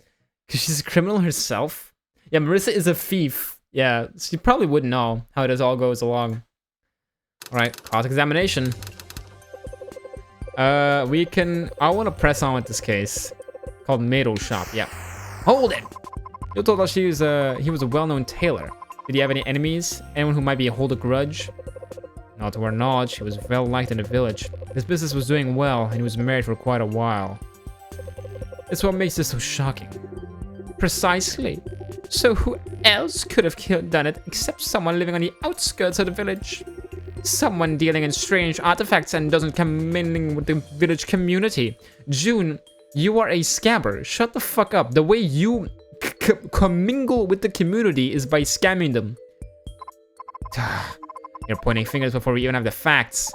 Because she's a criminal herself? Yeah, Marissa is a thief. Yeah, she probably wouldn't know how this all goes along. Alright, cross-examination. I want to press on with this case. Called Metal Shop, yeah. Hold it! You told us he was a well-known tailor. Did he have any enemies? Anyone who might hold a grudge? Not to our knowledge, he was well liked in the village. His business was doing well, and he was married for quite a while. It's what makes this so shocking. Precisely. So who else could have done it except someone living on the outskirts of the village? Someone dealing in strange artifacts and doesn't commingling with the village community. June, you are a scammer. Shut the fuck up. The way you commingle with the community is by scamming them. You're pointing fingers before we even have the facts.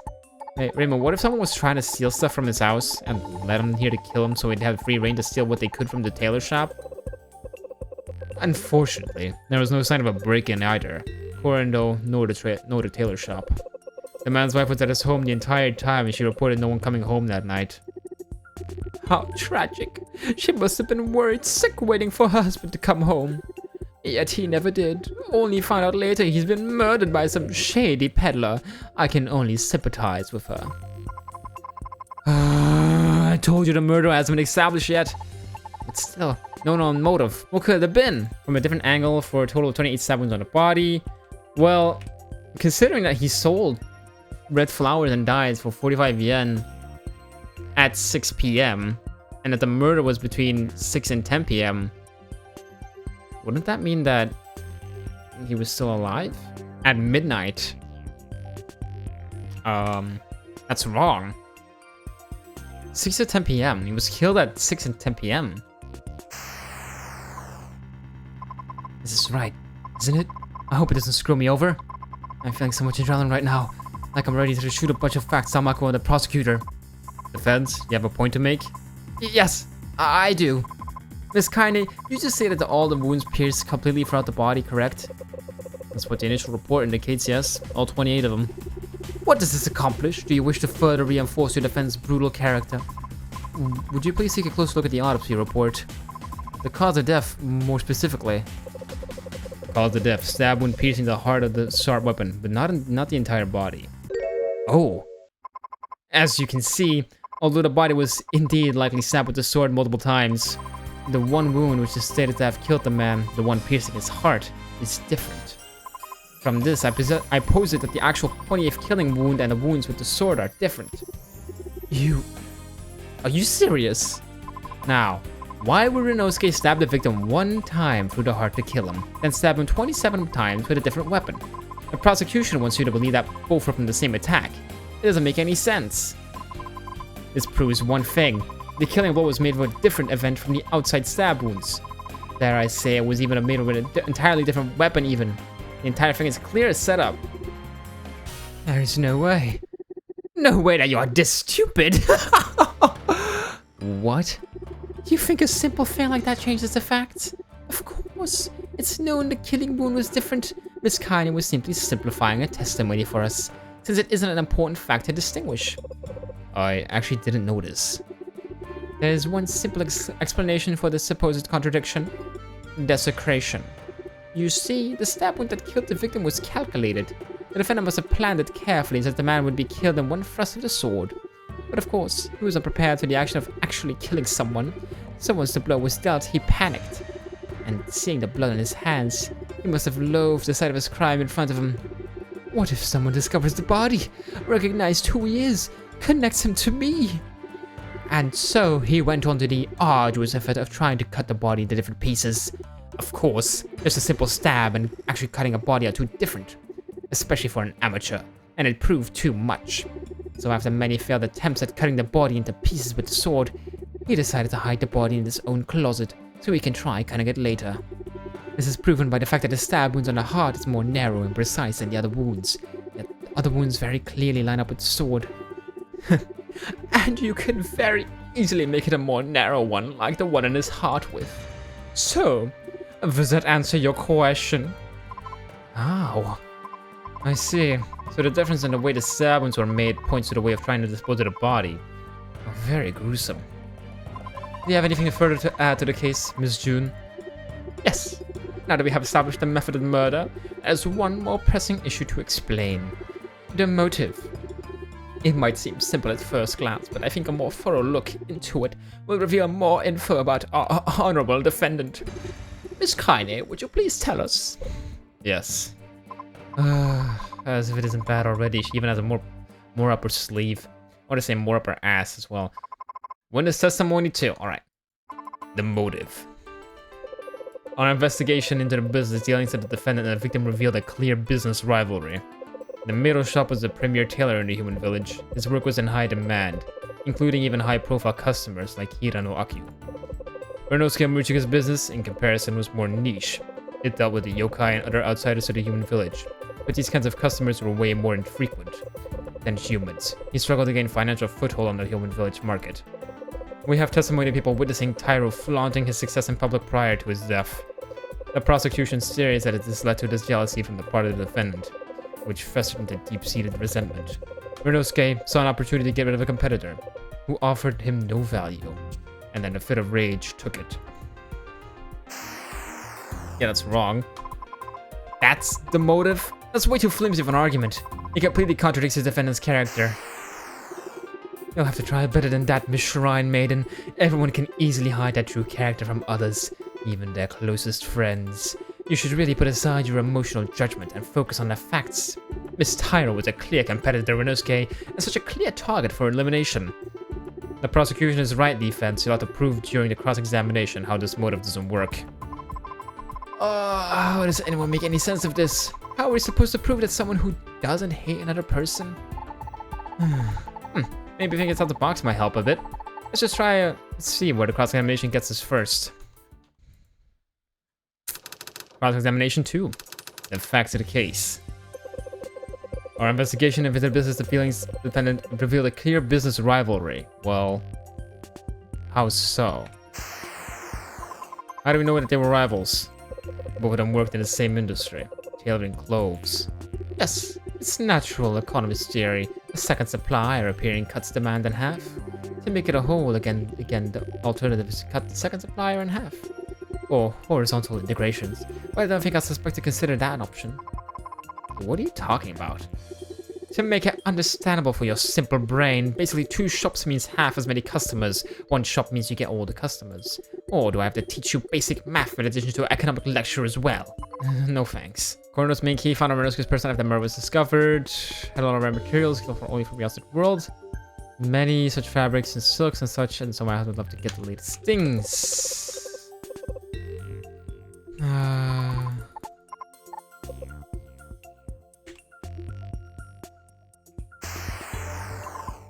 Hey, Reimu, what if someone was trying to steal stuff from his house and let him here to kill him so he'd have free reign to steal what they could from the tailor shop? Unfortunately, there was no sign of a break-in either. Corando, nor the tailor shop. The man's wife was at his home the entire time and she reported no one coming home that night. How tragic. She must have been worried sick waiting for her husband to come home. Yet he never did. Only found out later he's been murdered by some shady peddler. I can only sympathize with her. I told you the murder hasn't been established yet. But still, no known motive. What could it have been? From a different angle for a total of 28 stab wounds on the body. Well, considering that he sold red flowers and dyes for 45 yen at 6 p.m. and that the murder was between 6 and 10 p.m. Wouldn't that mean that he was still alive at midnight? That's wrong. 6 to 10 p.m. He was killed at 6 and 10 p.m. This is right, isn't it? I hope it doesn't screw me over. I'm feeling so much adrenaline right now. Like I'm ready to shoot a bunch of facts on Mako and the prosecutor. Defense, you have a point to make? Yes, I do. Miss Kaine, you just stated that all the wounds pierced completely throughout the body, correct? That's what the initial report indicates, yes. All 28 of them. What does this accomplish? Do you wish to further reinforce your defense's brutal character? Would you please take a close look at the autopsy report? The cause of death, more specifically. Cause of death, stab wound piercing the heart of the sharp weapon, but not the entire body. Oh. As you can see, although the body was indeed likely stabbed with the sword multiple times, the one wound which is stated to have killed the man, the one piercing his heart, is different. From this, I posit that the actual 28th killing wound and the wounds with the sword are different. Are you serious? Now, why would Renosuke stab the victim one time through the heart to kill him, then stab him 27 times with a different weapon? The prosecution wants you to believe that both were from the same attack. It doesn't make any sense. This proves one thing. The killing blow was made with a different event from the outside stab wounds. Dare I say it was even made with an entirely different weapon even. The entire thing is clear as setup. There is no way. No way that you are this stupid! What? You think a simple fail like that changes the facts? Of course. It's known the killing wound was different. Miss Kaine was simply simplifying a testimony for us, since it isn't an important fact to distinguish. I actually didn't notice. There is one simple explanation for this supposed contradiction. Desecration. You see, the stab wound that killed the victim was calculated. The defendant must have planned it carefully so that the man would be killed in one thrust of the sword. But of course, he was unprepared for the action of actually killing someone. So once the blow was dealt, he panicked. And seeing the blood on his hands, he must have loathed the sight of his crime in front of him. What if someone discovers the body, recognized who he is, connects him to me? And so he went on to the arduous effort of trying to cut the body into different pieces. Of course, just a simple stab and actually cutting a body are too different, especially for an amateur, and it proved too much. So after many failed attempts at cutting the body into pieces with the sword, he decided to hide the body in his own closet so he can try cutting it later. This is proven by the fact that the stab wounds on the heart is more narrow and precise than the other wounds, yet the other wounds very clearly line up with the sword. And you can very easily make it a more narrow one, like the one in his heart with. So, does that answer your question? Oh, I see. So the difference in the way the stab wounds were made points to the way of trying to dispose of the body. Oh, very gruesome. Do you have anything further to add to the case, Miss June? Yes. Now that we have established the method of murder, there's one more pressing issue to explain. The motive. It might seem simple at first glance, but I think a more thorough look into it will reveal more info about our honorable defendant. Miss Kaine, would you please tell us? Yes. As if it isn't bad already, she even has a more up her sleeve. I want to say more up her ass as well. Witness testimony too. Alright. The motive. Our investigation into the business dealings of the defendant and the victim revealed a clear business rivalry. The Miro shop was the premier tailor in the human village. His work was in high demand, including even high-profile customers like Hirano Akio. Renosuke Muchika's business, in comparison, was more niche. It dealt with the yokai and other outsiders of the human village, but these kinds of customers were way more infrequent than humans. He struggled to gain financial foothold on the human village market. We have testimony of people witnessing Tyro flaunting his success in public prior to his death. The prosecution's theory is that this led to this jealousy from the part of the defendant, which festered into deep-seated resentment. Renosuke saw an opportunity to get rid of a competitor, who offered him no value, and then in a fit of rage took it. Yeah, that's wrong. That's the motive? That's way too flimsy of an argument. It completely contradicts his defendant's character. You'll have to try better than that, Miss Shrine Maiden. Everyone can easily hide their true character from others, even their closest friends. You should really put aside your emotional judgment and focus on the facts. Miss Tyro was a clear competitor to Renosuke, and such a clear target for elimination. The prosecution is right, defense. You'll have to prove during the cross-examination how this motive doesn't work. How does anyone make any sense of this? How are we supposed to prove that someone who doesn't hate another person? Maybe thinking outside the box might help a bit. Let's just try, let's see where the cross-examination gets us first. Cross-examination 2. The facts of the case. Our investigation into the business dealings defendant revealed a clear business rivalry. Well, how so? How do we know that they were rivals? Both of them worked in the same industry, tailoring clothes. Yes, it's natural economist theory. A second supplier appearing cuts demand in half. To make it a whole, again, the alternative is to cut the second supplier in half. Or horizontal integrations. But I don't think I suspect to consider that an option. What are you talking about? To make it understandable for your simple brain, basically 2 shops means half as many customers. 1 shop means you get all the customers. Or do I have to teach you basic math in addition to an economic lecture as well? No thanks. Coroner's main key found on Renosuke's person after the murder was discovered. Had a lot of rare materials, only from the outside world. Many such fabrics and silks and such, and so my husband would love to get the latest things.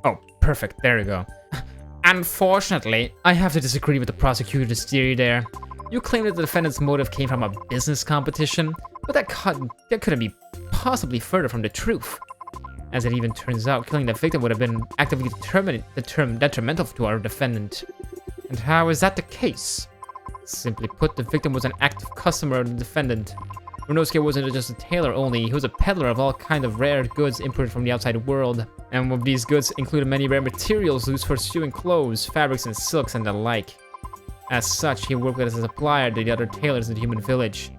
Oh, perfect. There we go. Unfortunately, I have to disagree with the prosecutor's theory there. You claim that the defendant's motive came from a business competition, but that couldn't be possibly further from the truth. As it even turns out, killing the victim would have been actively detrimental to our defendant. And how is that the case? Simply put, the victim was an active customer of the defendant. Ryunosuke wasn't just a tailor only, he was a peddler of all kinds of rare goods imported from the outside world. And of these goods included many rare materials used for sewing clothes, fabrics, and silks, and the like. As such, he worked as a supplier to the other tailors in the human village,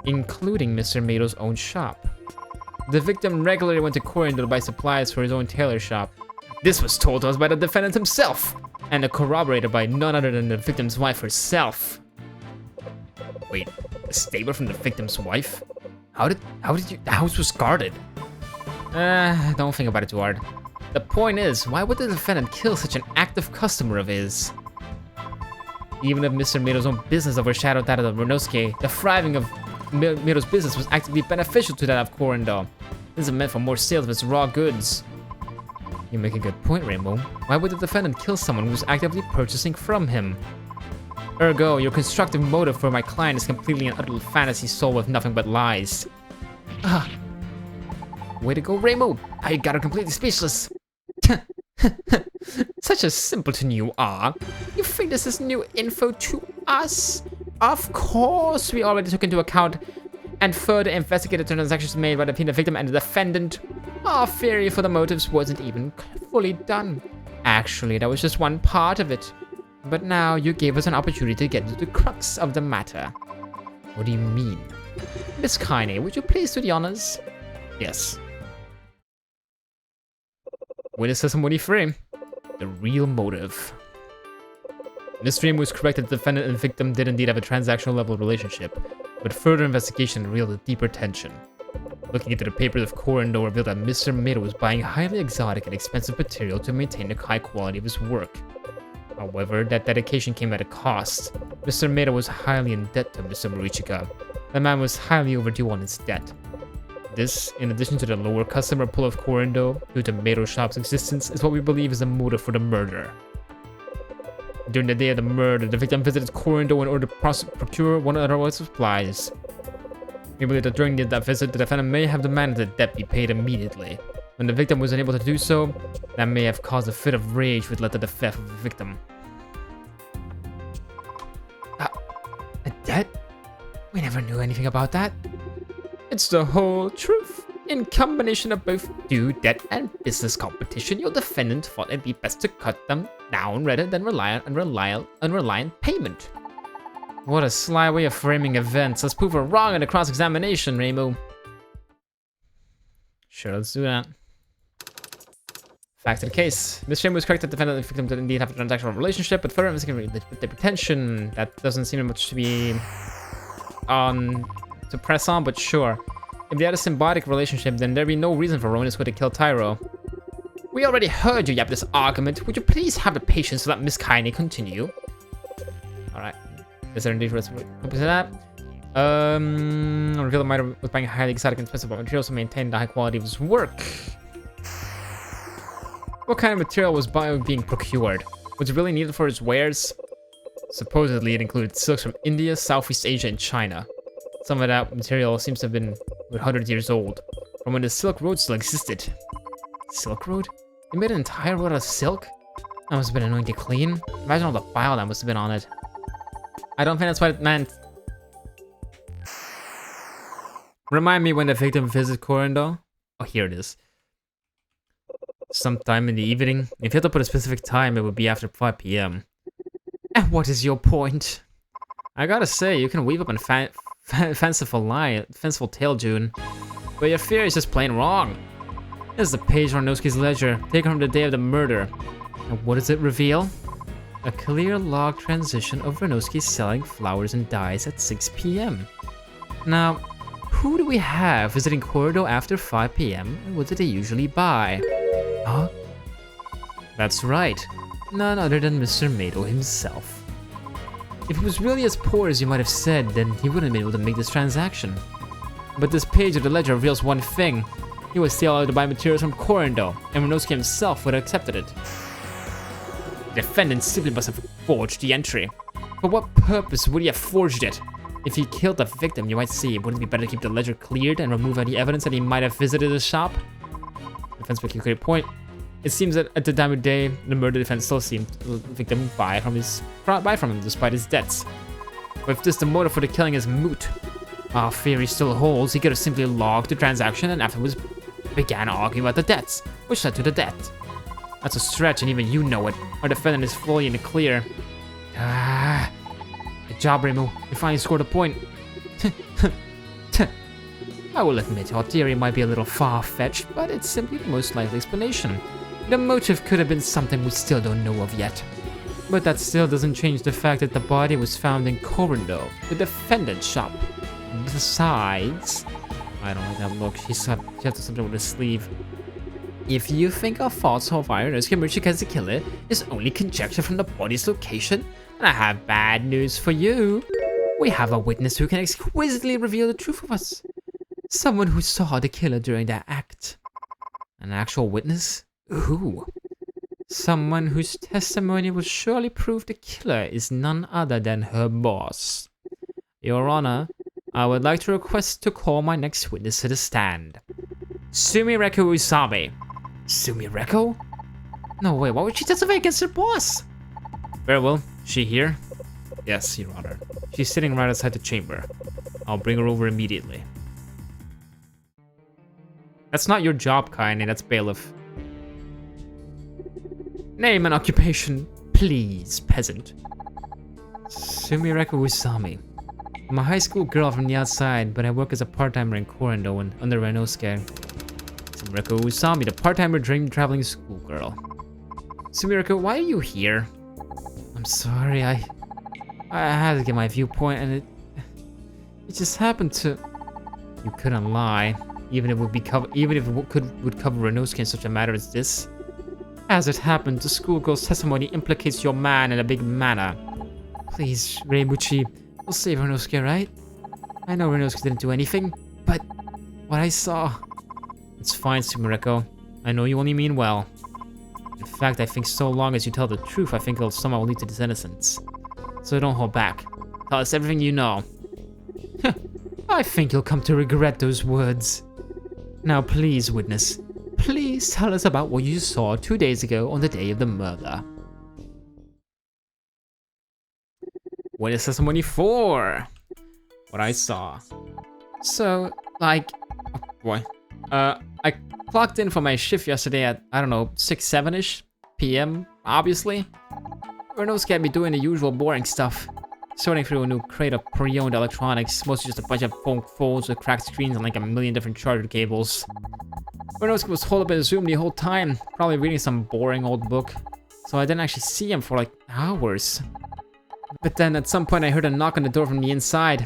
including Mr. Mado's own shop. The victim regularly went to Korin to buy supplies for his own tailor shop. This was told to us by the defendant himself, and corroborated by none other than the victim's wife herself. Wait, a statement from the victim's wife? How did you? The house was guarded. Don't think about it too hard. The point is, why would the defendant kill such an active customer of his? Even if Mr. Mado's own business overshadowed that of Ryunosuke, the thriving of Mado's business was actively beneficial to that of Korendo. This is meant for more sales of its raw goods. You make a good point, Reimu. Why would the defendant kill someone who was actively purchasing from him? Ergo, your constructive motive for my client is completely an utter fantasy soul with nothing but lies. Way to go, Reimu! I got her completely speechless. Such a simpleton you are. You think this is new info to us? Of course, we already took into account and further investigated the transactions made by the victim and the defendant. Our theory for the motives wasn't even fully done. Actually, that was just one part of it. But now you gave us an opportunity to get to the crux of the matter. What do you mean? Miss Kaine, would you please do the honors? Yes. Witness testimony 3. The real motive. Miss Reimu was correct that the defendant and victim did indeed have a transactional level relationship, but further investigation revealed a deeper tension. Looking into the papers of Korendo revealed that Mr. Mado was buying highly exotic and expensive material to maintain the high quality of his work. However, that dedication came at a cost. Mr. Mado was highly in debt to Mr. Morichika. The man was highly overdue on his debt. This, in addition to the lower customer pool of Korendo due to Mado Shop's existence, is what we believe is the motive for the murder. During the day of the murder, the victim visited Korendo in order to procure one of her supplies. We believe that during that visit, the defendant may have demanded the debt be paid immediately. When the victim was unable to do so, that may have caused a fit of rage which led to the theft of the victim. A debt? We never knew anything about that. It's the whole truth. In combination of both due debt and business competition, your defendant thought it'd be best to cut them down rather than rely on unreliant payment. What a sly way of framing events. Let's prove her wrong in a cross-examination, Reimu. Sure, let's do that. Fact of the case. Miss Reimu was correct that the defendant and the victim did indeed have a transactional relationship, but further investigating with the pretension, that doesn't seem much to be to press on, but sure. If they had a symbiotic relationship, then there'd be no reason for Ryunosuke to kill Tyro. We already heard you yap this argument. Would you please have the patience to let Miss Kaine continue? Alright. Is there indeed for that? Reveal the miner was buying highly exotic and expensive materials to maintain the high quality of his work. What kind of material was being procured? Was it really needed for his wares? Supposedly, it included silks from India, Southeast Asia, and China. Some of that material seems to have been 100 years old, from when the Silk Road still existed. Silk Road? They made an entire road out of silk? That must have been annoying to clean. Imagine all the bile that must have been on it. I don't think that's what it meant. Remind me when the victim visited Korendo? Oh, here it is. Sometime in the evening. If you had to put a specific time, it would be after 5 p.m. And what is your point? I gotta say, you can weave up a fanciful tale, June. But your theory is just plain wrong. This is the page on Ryunosuke's ledger, taken from the day of the murder. And what does it reveal? A clear log transition of Ryunosuke selling flowers and dyes at 6 p.m. Now, who do we have visiting Korendo after 5 p.m. and what do they usually buy? Huh? That's right. None other than Mr. Mado himself. If he was really as poor as you might have said, then he wouldn't have been able to make this transaction. But this page of the ledger reveals one thing. He was still allowed to buy materials from Korendo, and Ryunosuke himself would have accepted it. The defendant simply must have forged the entry. For what purpose would he have forged it? If he killed the victim, you might say, wouldn't it be better to keep the ledger cleared and remove any evidence that he might have visited the shop? If defense making a great point. It seems that at the time of day, the murder defense still seemed the victim buy from him despite his debts. But if this the motive for the killing is moot, our theory still holds. He could have simply logged the transaction and afterwards began arguing about the debts, which led to the death. That's a stretch, and even you know it. Our defendant is fully in the clear. Good job, Reimu. You finally scored a point. I will admit, our theory might be a little far-fetched, but it's simply the most likely explanation. The motive could have been something we still don't know of yet. But that still doesn't change the fact that the body was found in Corando, the defendant's shop. Besides... I don't like that look. She has something with a sleeve. If you think our thoughts of Iron's Kimuchi as the killer is only conjecture from the body's location, then I have bad news for you. We have a witness who can exquisitely reveal the truth of us. Someone who saw the killer during that act. An actual witness? Who? Someone whose testimony will surely prove the killer is none other than her boss. Your Honor, I would like to request to call my next witness to the stand. Sumireko Usabe. Sumireko? No way, why would she testify against her boss? Very well, she here? Yes, Your Honor. She's sitting right outside the chamber. I'll bring her over immediately. That's not your job, Kaine, that's bailiff. Name and occupation, please, peasant. Sumireko Usami. I'm a high school girl from the outside, but I work as a part-timer in Corando and under Renosuke. Sumireko Usami, the part-timer dream traveling schoolgirl. Sumireko, why are you here? I'm sorry, I had to get my viewpoint, and it just happened to. You couldn't lie, even if it would cover Renosuke in such a matter as this. As it happened, the schoolgirl's testimony implicates your man in a big manner. Please, Reimuchi, we'll save Renosuke, right? I know Renosuke didn't do anything, but what I saw... It's fine, Sumireko. I know you only mean well. In fact, I think so long as you tell the truth, I think it'll somehow lead to his innocence. So don't hold back. Tell us everything you know. I think you'll come to regret those words. Now please, witness. Please tell us about what you saw 2 days ago on the day of the murder. Witness testimony 4. What I saw. So, like, oh boy. I clocked in for my shift yesterday at, I don't know, 6, 7-ish p.m., obviously. Renosuke had me doing the usual boring stuff. Sorting through a new crate of pre-owned electronics, mostly just a bunch of phone phones with cracked screens and like a million different charger cables. Renosuke was holed up in his room the whole time, probably reading some boring old book. So I didn't actually see him for like hours. But then at some point I heard a knock on the door from the inside.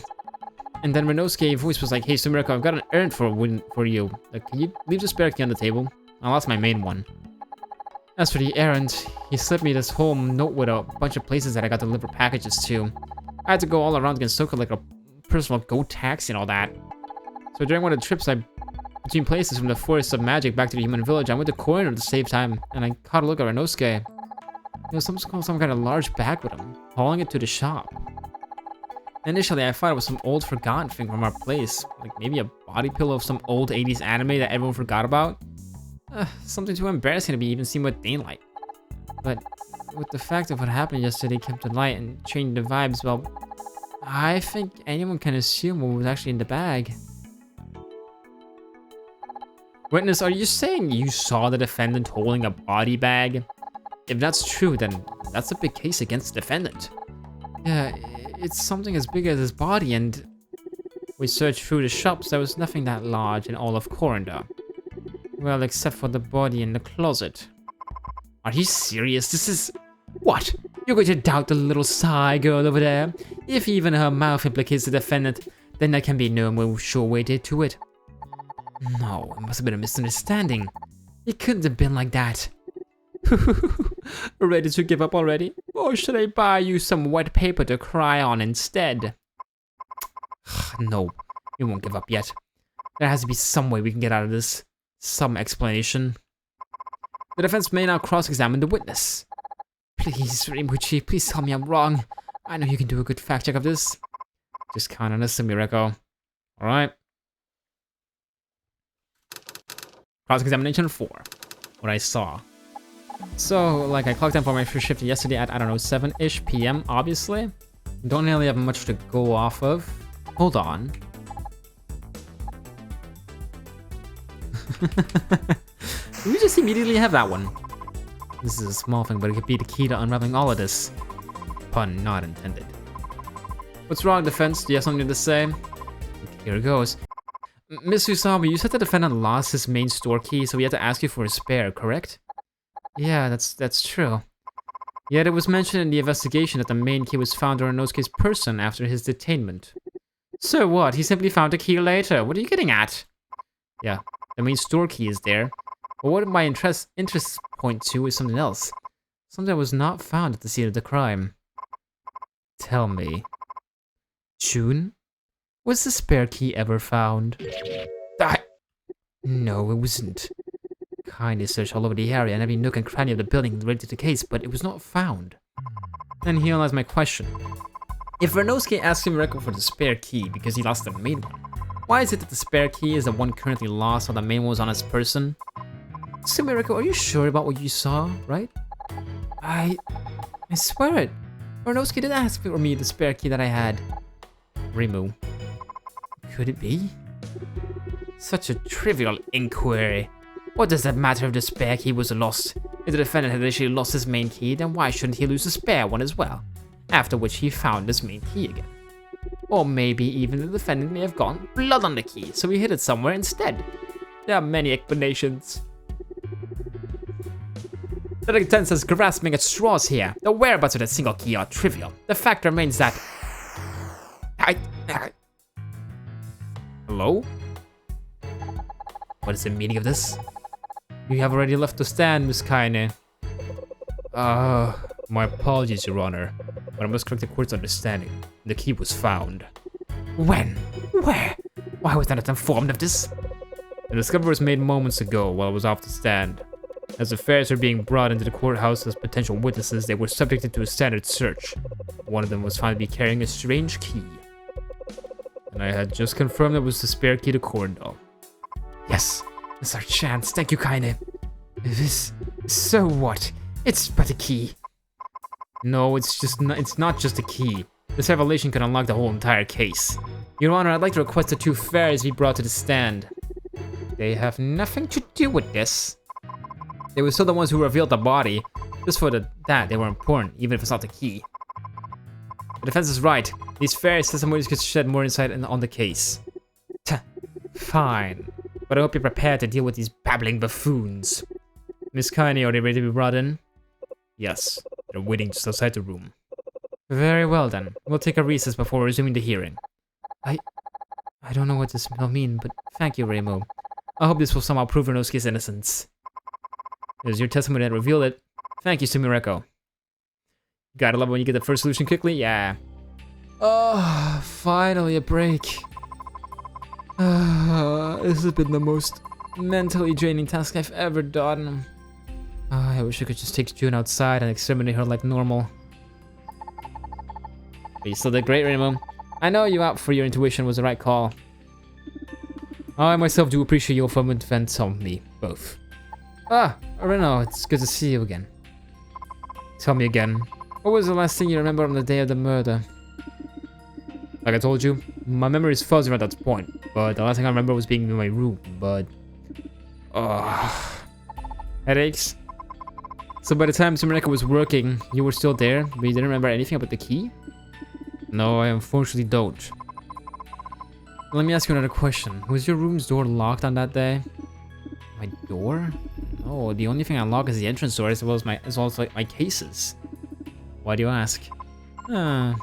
And then Renosuke's voice was like, "Hey Sumireko, I've got an errand for you. Like, can you leave the spare key on the table? I lost my main one." As for the errand, he slipped me this whole note with a bunch of places that I got to deliver packages to. I had to go all around Gensoka like a personal go taxi and all that. So during one of the trips between places from the Forest of Magic back to the human village, I went to Corando to save time, and I caught a look at Renosuke. There was some kind of large bag with him, hauling it to the shop. Initially, I thought it was some old forgotten thing from our place, like maybe a body pillow of some old 80s anime that everyone forgot about. Something too embarrassing to be even seen with daylight. But with the fact of what happened yesterday kept to light and changed the vibes, well, I think anyone can assume what was actually in the bag. Witness, are you saying you saw the defendant holding a body bag? If that's true, then that's a big case against the defendant. Yeah, it's something as big as his body, and we searched through the shops, there was nothing that large in all of Corando. Well, except for the body in the closet. Are you serious? This is... What? You're going to doubt the little Psy girl over there? If even her mouth implicates the defendant, then there can be no more sure way to it. No, it must have been a misunderstanding. It couldn't have been like that. Ready to give up already? Or should I buy you some wet paper to cry on instead? No, we won't give up yet. There has to be some way we can get out of this. Some explanation. The defense may now cross-examine the witness. Please, Reimuchi, please tell me I'm wrong. I know you can do a good fact check of this. Just count on us, Sumireko. Alright. Cross-examination 4. What I saw. So, like, I clocked in for my first shift yesterday at, I don't know, 7-ish p.m., obviously. Don't really have much to go off of. Hold on. We just immediately have that one. This is a small thing, but it could be the key to unraveling all of this. Pun not intended. What's wrong, defense? Do you have something to say? Here it goes. Miss Usami, you said the defendant lost his main store key, so we had to ask you for a spare, correct? Yeah, that's true. Yet it was mentioned in the investigation that the main key was found on Inosuke's person after his detainment. So what? He simply found the key later. What are you getting at? Yeah, the main store key is there. But what my interests point to is something else. Something that was not found at the scene of the crime. Tell me. June? Was the spare key ever found? No, it wasn't. Kindly searched all over the area and every nook and cranny of the building related to the case, but it was not found. Then here lies my question. If Inosuke asked Sumireko for the spare key because he lost the main one, why is it that the spare key is the one currently lost while the main one was on his person? Sumireko, are you sure about what you saw, right? I swear it. Inosuke did ask for me the spare key that I had. Reimu. Could it be? Such a trivial inquiry. What does that matter if the spare key was lost? If the defendant had initially lost his main key, then why shouldn't he lose the spare one as well? After which he found his main key again. Or maybe even the defendant may have gotten blood on the key, so he hid it somewhere instead. There are many explanations. The defense is grasping at straws here. The whereabouts of that single key are trivial. The fact remains that... Hello? What is the meaning of this? You have already left the stand, Miss Kaine. My apologies, Your Honor, but I must correct the court's understanding. The key was found. When? Where? Why was I not informed of this? The discovery was made moments ago while I was off the stand. As affairs were being brought into the courthouse as potential witnesses, they were subjected to a standard search. One of them was found to be carrying a strange key. And I had just confirmed it was the spare key to Corndall. Yes, it's our chance. Thank you, Kaine. So what? It's but a key. No, it's not just a key. This revelation could unlock the whole entire case. Your Honor, I'd like to request the two fairies be brought to the stand. They have nothing to do with this. They were still the ones who revealed the body. Just for that, they were important, even if it's not the key. The defense is right. These fairies' testimonies could shed more insight on the case. Fine. But I hope you're prepared to deal with these babbling buffoons. Miss Kaine, are they ready to be brought in? Yes, they're waiting just outside the room. Very well then. We'll take a recess before resuming the hearing. I don't know what this will mean, but thank you, Reimu. I hope this will somehow prove Inosuke's innocence. It was your testimony that revealed it. Thank you, Sumireko. Gotta love it when you get the first solution quickly, yeah. Oh, finally a break. This has been the most mentally draining task I've ever done. I wish I could just take June outside and exterminate her like normal. But you still did great, Reimu. I know you out for your intuition was the right call. I myself do appreciate your firm defense on me, both. Reno, it's good to see you again. Tell me again, what was the last thing you remember on the day of the murder? Like I told you, my memory is fuzzy at that point, but the last thing I remember was being in my room, but... Headaches? So by the time Sumireko was working, you were still there, but you didn't remember anything about the key? No, I unfortunately don't. Let me ask you another question. Was your room's door locked on that day? My door? No, the only thing I unlock is the entrance door as well as like my cases. Why do you ask? I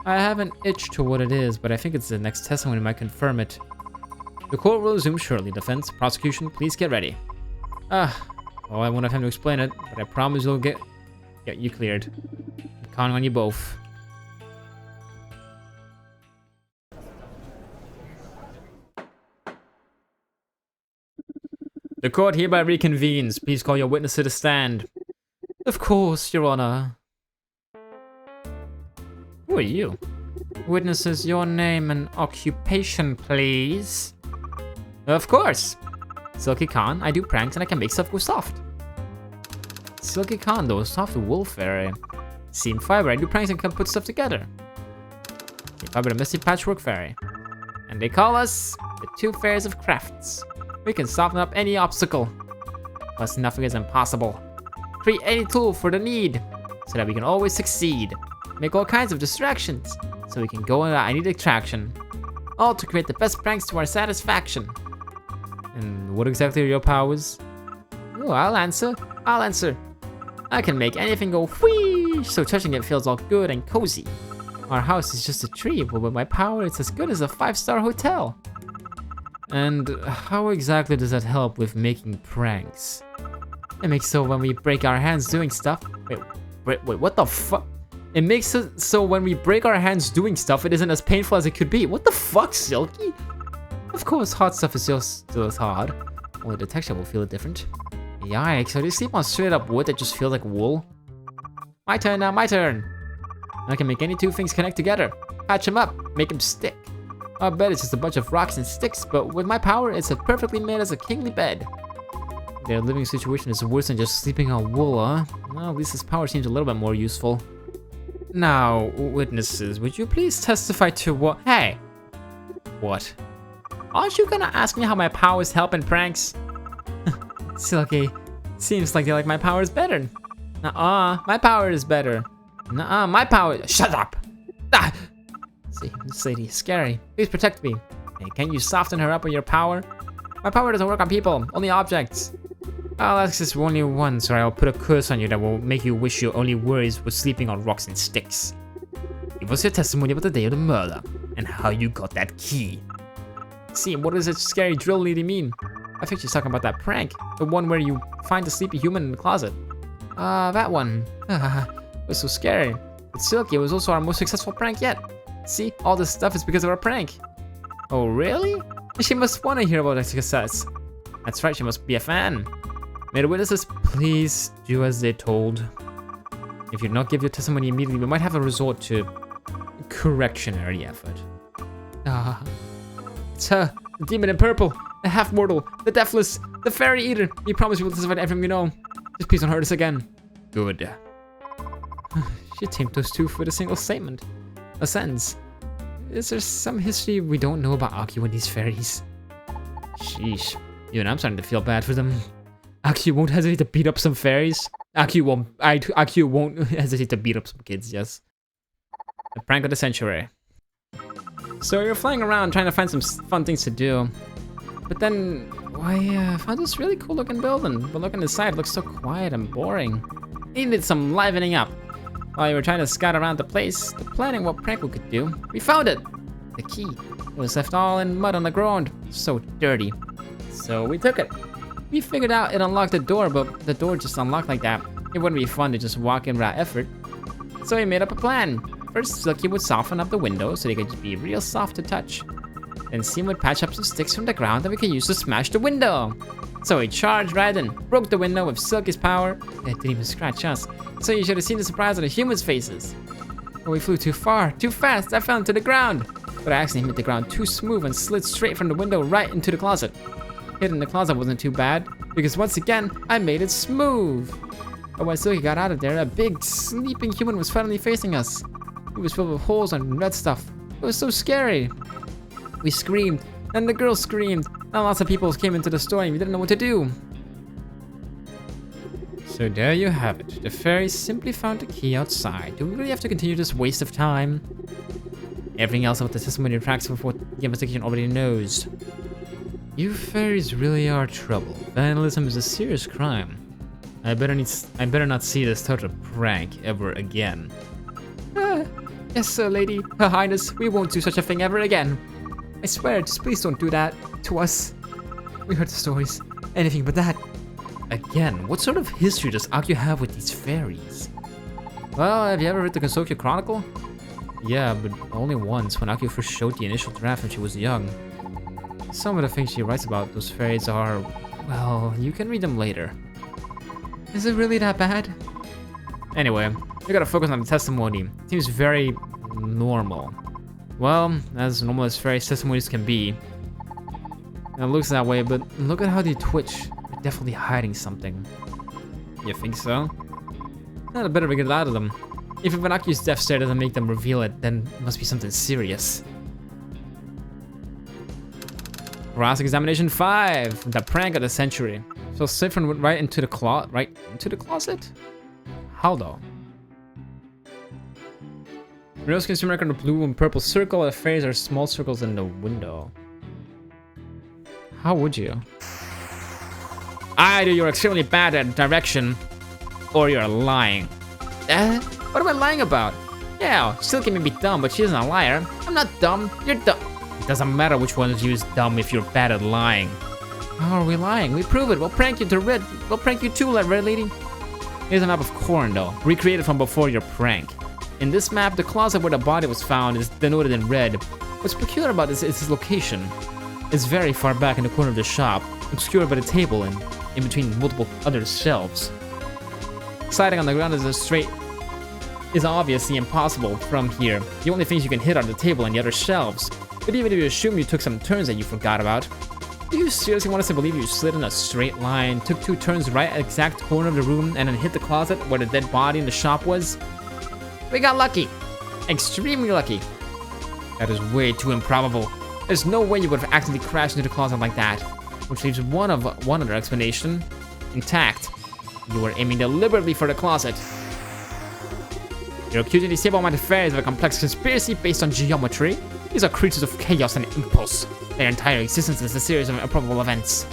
have an itch to what it is, but I think it's the next testimony might confirm it. The court will resume shortly. Defense, prosecution, please get ready. Well, I won't have time to explain it, but I promise we'll get you cleared. I'm counting on you both. The court hereby reconvenes. Please call your witness to the stand. Of course, Your Honor. Who are you? Witnesses, your name and occupation, please. Of course. Silky Khan, I do pranks and I can make stuff go soft. Silky Khan though, soft wool fairy. Seam Fiber, I do pranks and can put stuff together. Seam Fiber, the messy patchwork fairy. And they call us the two fairies of crafts. We can soften up any obstacle. Plus nothing is impossible. Create any tool for the need, so that we can always succeed. Make all kinds of distractions, so we can go without any distraction. All to create the best pranks to our satisfaction. And what exactly are your powers? Oh, I'll answer. I can make anything go whee, so touching it feels all good and cozy. Our house is just a tree, but with my power, it's as good as a 5-star hotel. And how exactly does that help with making pranks? It makes so when we break our hands doing stuff. Wait, what the fuck? It makes it so when we break our hands doing stuff, it isn't as painful as it could be. What the fuck, Silky? Of course, hot stuff is still as hard. Only the texture will feel different. Yikes, so they sleep on straight up wood that just feels like wool? My turn now, my turn. I can make any two things connect together. Patch them up, make them stick. I bet it's just a bunch of rocks and sticks, but with my power, it's as perfectly made as a kingly bed. Their living situation is worse than just sleeping on wool, huh? Well, at least his power seems a little bit more useful. Now, witnesses, would you please testify to what— Hey! What? Aren't you gonna ask me how my powers help in pranks? Silky, seems like you like my powers better. Nuh-uh, my power is better. Nuh-uh, my power— Shut up! Ah! See, this lady is scary. Please protect me. Hey, can't you soften her up with your power? My power doesn't work on people, only objects. I'll ask this only once, or I'll put a curse on you that will make you wish your only worries were sleeping on rocks and sticks. Give us your testimony about the day of the murder, and how you got that key. See, what does that scary drill lady mean? I think she's talking about that prank, the one where you find a sleepy human in the closet. That one. It was so scary. But Silky, it was also our most successful prank yet. See, all this stuff is because of our prank. Oh, really? She must want to hear about our success. That's right, she must be a fan. May the witnesses please do as they're told. If you do not give your testimony immediately, we might have to resort to correctionary effort. It's her, the demon in purple, the half-mortal, the deathless, the fairy eater. We promise we will testify to everything we know. Just please don't hurt us again. Good. She tamed those two with a single statement. A sentence. Is there some history we don't know about Akio and these fairies? Sheesh. Even I'm starting to feel bad for them. Akio won't hesitate to beat up some fairies. Akio won't hesitate to beat up some kids, yes. The prank of the century. So you're flying around trying to find some fun things to do. But then, I found this really cool looking building. But looking inside, it looks so quiet and boring. Needed some livening up. While you were trying to scout around the place, planning what prank we could do, we found it! The key. It was left all in mud on the ground. So dirty. So we took it. We figured out it unlocked the door, but the door just unlocked like that. It wouldn't be fun to just walk in without effort. So we made up a plan. First, Silky would soften up the window so they could just be real soft to touch. Then Seam would patch up some sticks from the ground that we could use to smash the window. So we charged right in, broke the window with Silky's power. It didn't even scratch us. So you should have seen the surprise on the humans' faces. But we flew too far, too fast, I fell into the ground. But I accidentally hit the ground too smooth and slid straight from the window right into the closet. Hitting the closet wasn't too bad, because once again, I made it smooth. But when Silky got out of there, a big, sleeping human was finally facing us. It was filled with holes and red stuff. It was so scary. We screamed, and the girl screamed, and lots of people came into the store and we didn't know what to do. So there you have it. The fairies simply found the key outside. Do we really have to continue this waste of time? Everything else about the testimony tracks with what the investigation already knows. You fairies really are trouble. Vandalism is a serious crime. I better not see this total prank ever again. Yes, sir, lady. Her Highness, we won't do such a thing ever again. I swear, just please don't do that to us. We heard the stories. Anything but that. Again, what sort of history does Akio have with these fairies? Well, have you ever read the Konsokyo Chronicle? Yeah, but only once, when Akio first showed the initial draft when she was young. Some of the things she writes about those fairies are, well, you can read them later. Is it really that bad? Anyway, we gotta focus on the testimony. It seems very normal. Well, as normal as fairy testimonies can be. It looks that way, but look at how they twitch. They're definitely hiding something. You think so? I'd better get it out of them. If Ivanuki's death stare doesn't make them reveal it, then it must be something serious. Cross-examination 5, the prank of the century. So Siphon went right into the closet? How though? Rose consumer record on the blue and purple circle. The phrase are small circles in the window. How would you? Either you're extremely bad at direction, or you're lying. What am I lying about? Yeah, Silky may be dumb, but she isn't a liar. I'm not dumb, you're dumb. It doesn't matter which one of you is dumb if you're bad at lying. How are we lying? We prove it. We'll prank you to Red. We'll prank you too, Red Lady. Here's a map of corn, though, recreated from before your prank. In this map, the closet where the body was found is denoted in red. What's peculiar about this is its location. It's very far back in the corner of the shop, obscured by the table and in between multiple other shelves. Sliding on the ground is obviously impossible from here. The only things you can hit are the table and the other shelves. But even if you assume you took some turns that you forgot about, do you seriously want us to believe you slid in a straight line, took 2 turns right at the exact corner of the room, and then hit the closet where the dead body in the shop was? We got lucky. Extremely lucky. That is way too improbable. There's no way you would have accidentally crashed into the closet like that. Which leaves one other explanation intact. You were aiming deliberately for the closet. You're accusing these table-minded fairies of a complex conspiracy based on geometry. These are creatures of chaos and impulse. Their entire existence is a series of improbable events.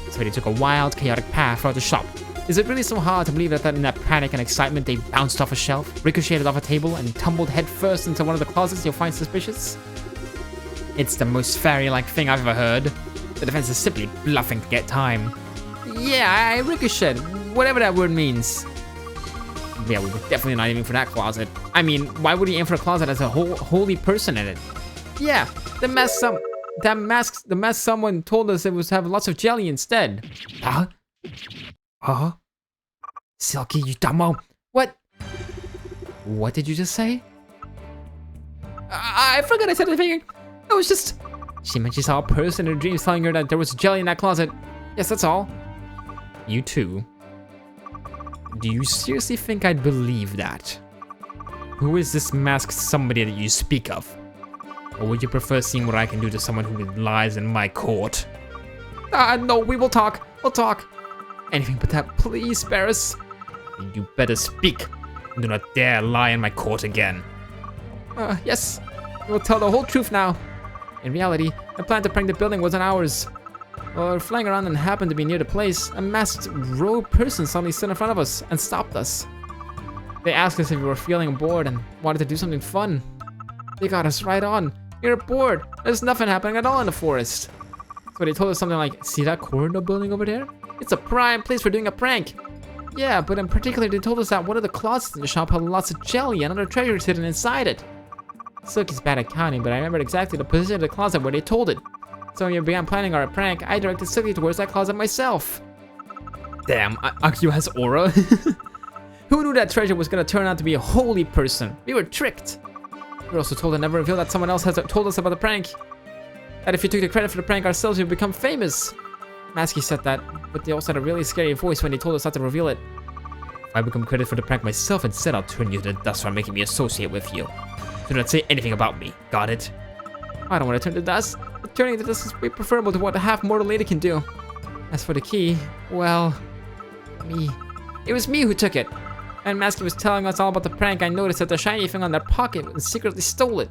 So they took a wild, chaotic path throughout the shop. Is it really so hard to believe that in that panic and excitement they bounced off a shelf, ricocheted off a table, and tumbled headfirst into one of the closets you'll find suspicious? It's the most fairy-like thing I've ever heard. The defense is simply bluffing to get time. Yeah, I ricocheted, whatever that word means. Yeah, we were definitely not aiming for that closet. I mean, why would he aim for a closet as a holy person in it? Yeah, the mask someone told us it was have lots of jelly instead. Huh? Huh? Silky, you dumbo. What? What did you just say? I forgot I said anything. It was just... She meant she saw a person in her dreams telling her that there was jelly in that closet. Yes, that's all. You too. Do you seriously think I'd believe that? Who is this masked somebody that you speak of? Or would you prefer seeing what I can do to someone who lies in my court? No, we will talk. We'll talk. Anything but that, please, spare us. You better speak. Do not dare lie in my court again. Yes. We'll tell the whole truth now. In reality, the plan to prank the building wasn't ours. While we were flying around and happened to be near the place, a masked rogue person suddenly stood in front of us and stopped us. They asked us if we were feeling bored and wanted to do something fun. They got us right on. You're bored. There's nothing happening at all in the forest. So they told us something like, see that corridor building over there? It's a prime place for doing a prank. Yeah, but in particular they told us that one of the closets in the shop had lots of jelly and other treasures hidden inside it. Silky's bad at counting, but I remembered exactly the position of the closet where they told it. So when we began planning our prank, I directed Silky towards that closet myself. Damn, Akio has aura. Who knew that treasure was gonna turn out to be a holy person? We were tricked. We were also told to never reveal that someone else has told us about the prank. That if we took the credit for the prank ourselves, we would become famous. Masky said that, but they also had a really scary voice when they told us not to reveal it. If I become credit for the prank myself instead, I'll turn you to the dust for making me associate with you. Do not say anything about me, got it? I don't want to turn to dust, but turning to dust is way preferable to what a half-mortal lady can do. As for the key, well, me. It was me who took it. And Masky was telling us all about the prank. I noticed that the shiny thing on their pocket and secretly stole it.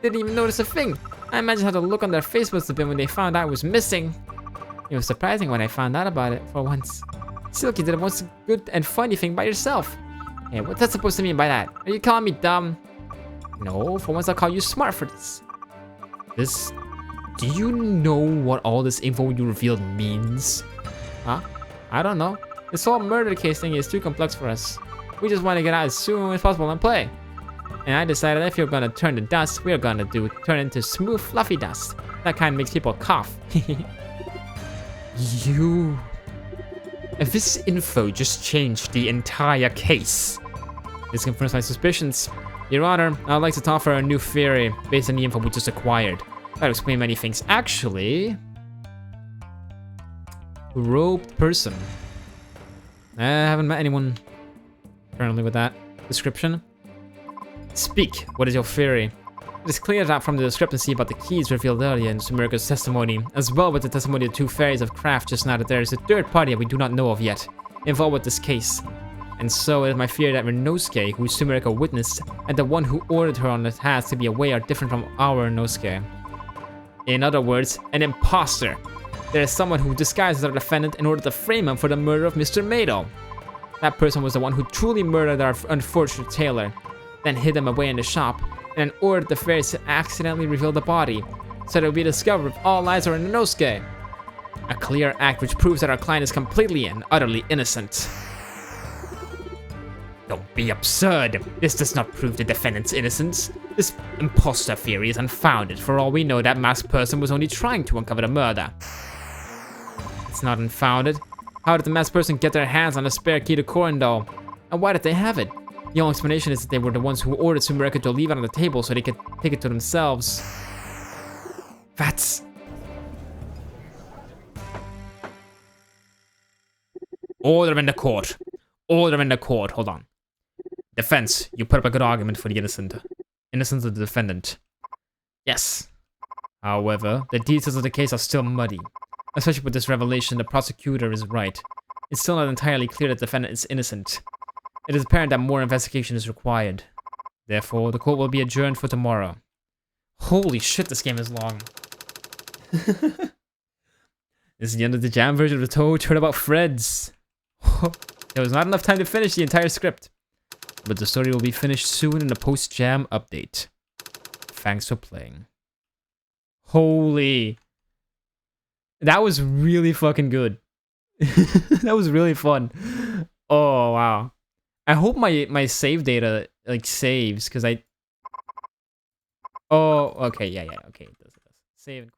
Didn't even notice a thing. I imagine how the look on their face must have been when they found out I was missing. It was surprising when I found out about it, for once. Silky did the most good and funny thing by yourself. Hey, what's that supposed to mean by that? Are you calling me dumb? No, for once I'll call you smart for this. Do you know what all this info you revealed means? Huh? I don't know. This whole murder case thing is too complex for us. We just want to get out as soon as possible and play. And I decided if you're gonna turn to dust, we're gonna turn into smooth, fluffy dust. That kind makes people cough. This info just changed the entire case. This confirms my suspicions. Your Honor, I'd like to offer a new theory based on the info we just acquired. That'll explain many things. Actually, Robed person. I haven't met anyone currently with that description. Speak, what is your theory? It is clear that from the discrepancy about the keys revealed earlier in Sumerika's testimony, as well with the testimony of 2 fairies of craft just now, that there is a third party that we do not know of yet, involved with this case. And so it is my fear that Renosuke, who Sumerika witnessed, and the one who ordered her on the task to be away are different from our Renosuke. In other words, an imposter. There is someone who disguises our defendant in order to frame him for the murder of Mr. Mado. That person was the one who truly murdered our unfortunate tailor, then hid him away in the shop, and then ordered the fairies to accidentally reveal the body, so that it will be discovered if all lies are in Renosuke. A clear act which proves that our client is completely and utterly innocent. Don't be absurd. This does not prove the defendant's innocence. This imposter theory is unfounded. For all we know, that masked person was only trying to uncover the murder. It's not unfounded. How did the masked person get their hands on the spare key to Corindal? And why did they have it? The only explanation is that they were the ones who ordered Sumerika to leave it on the table so they could take it to themselves. That's... Order in the court. Order in the court. Hold on. Defense, you put up a good argument for the innocence of the defendant. Yes. However, the details of the case are still muddy. Especially with this revelation, the prosecutor is right. It's still not entirely clear that the defendant is innocent. It is apparent that more investigation is required. Therefore, the court will be adjourned for tomorrow. Holy shit, this game is long. This is the end of the jam version of the Touhou Turnabout Threads. There was not enough time to finish the entire script. But the story will be finished soon in the post-jam update. Thanks for playing. Holy. That was really fucking good. That was really fun. Oh, wow. I hope my save data, like, saves, because I... Oh, okay, yeah, okay. It does. Save and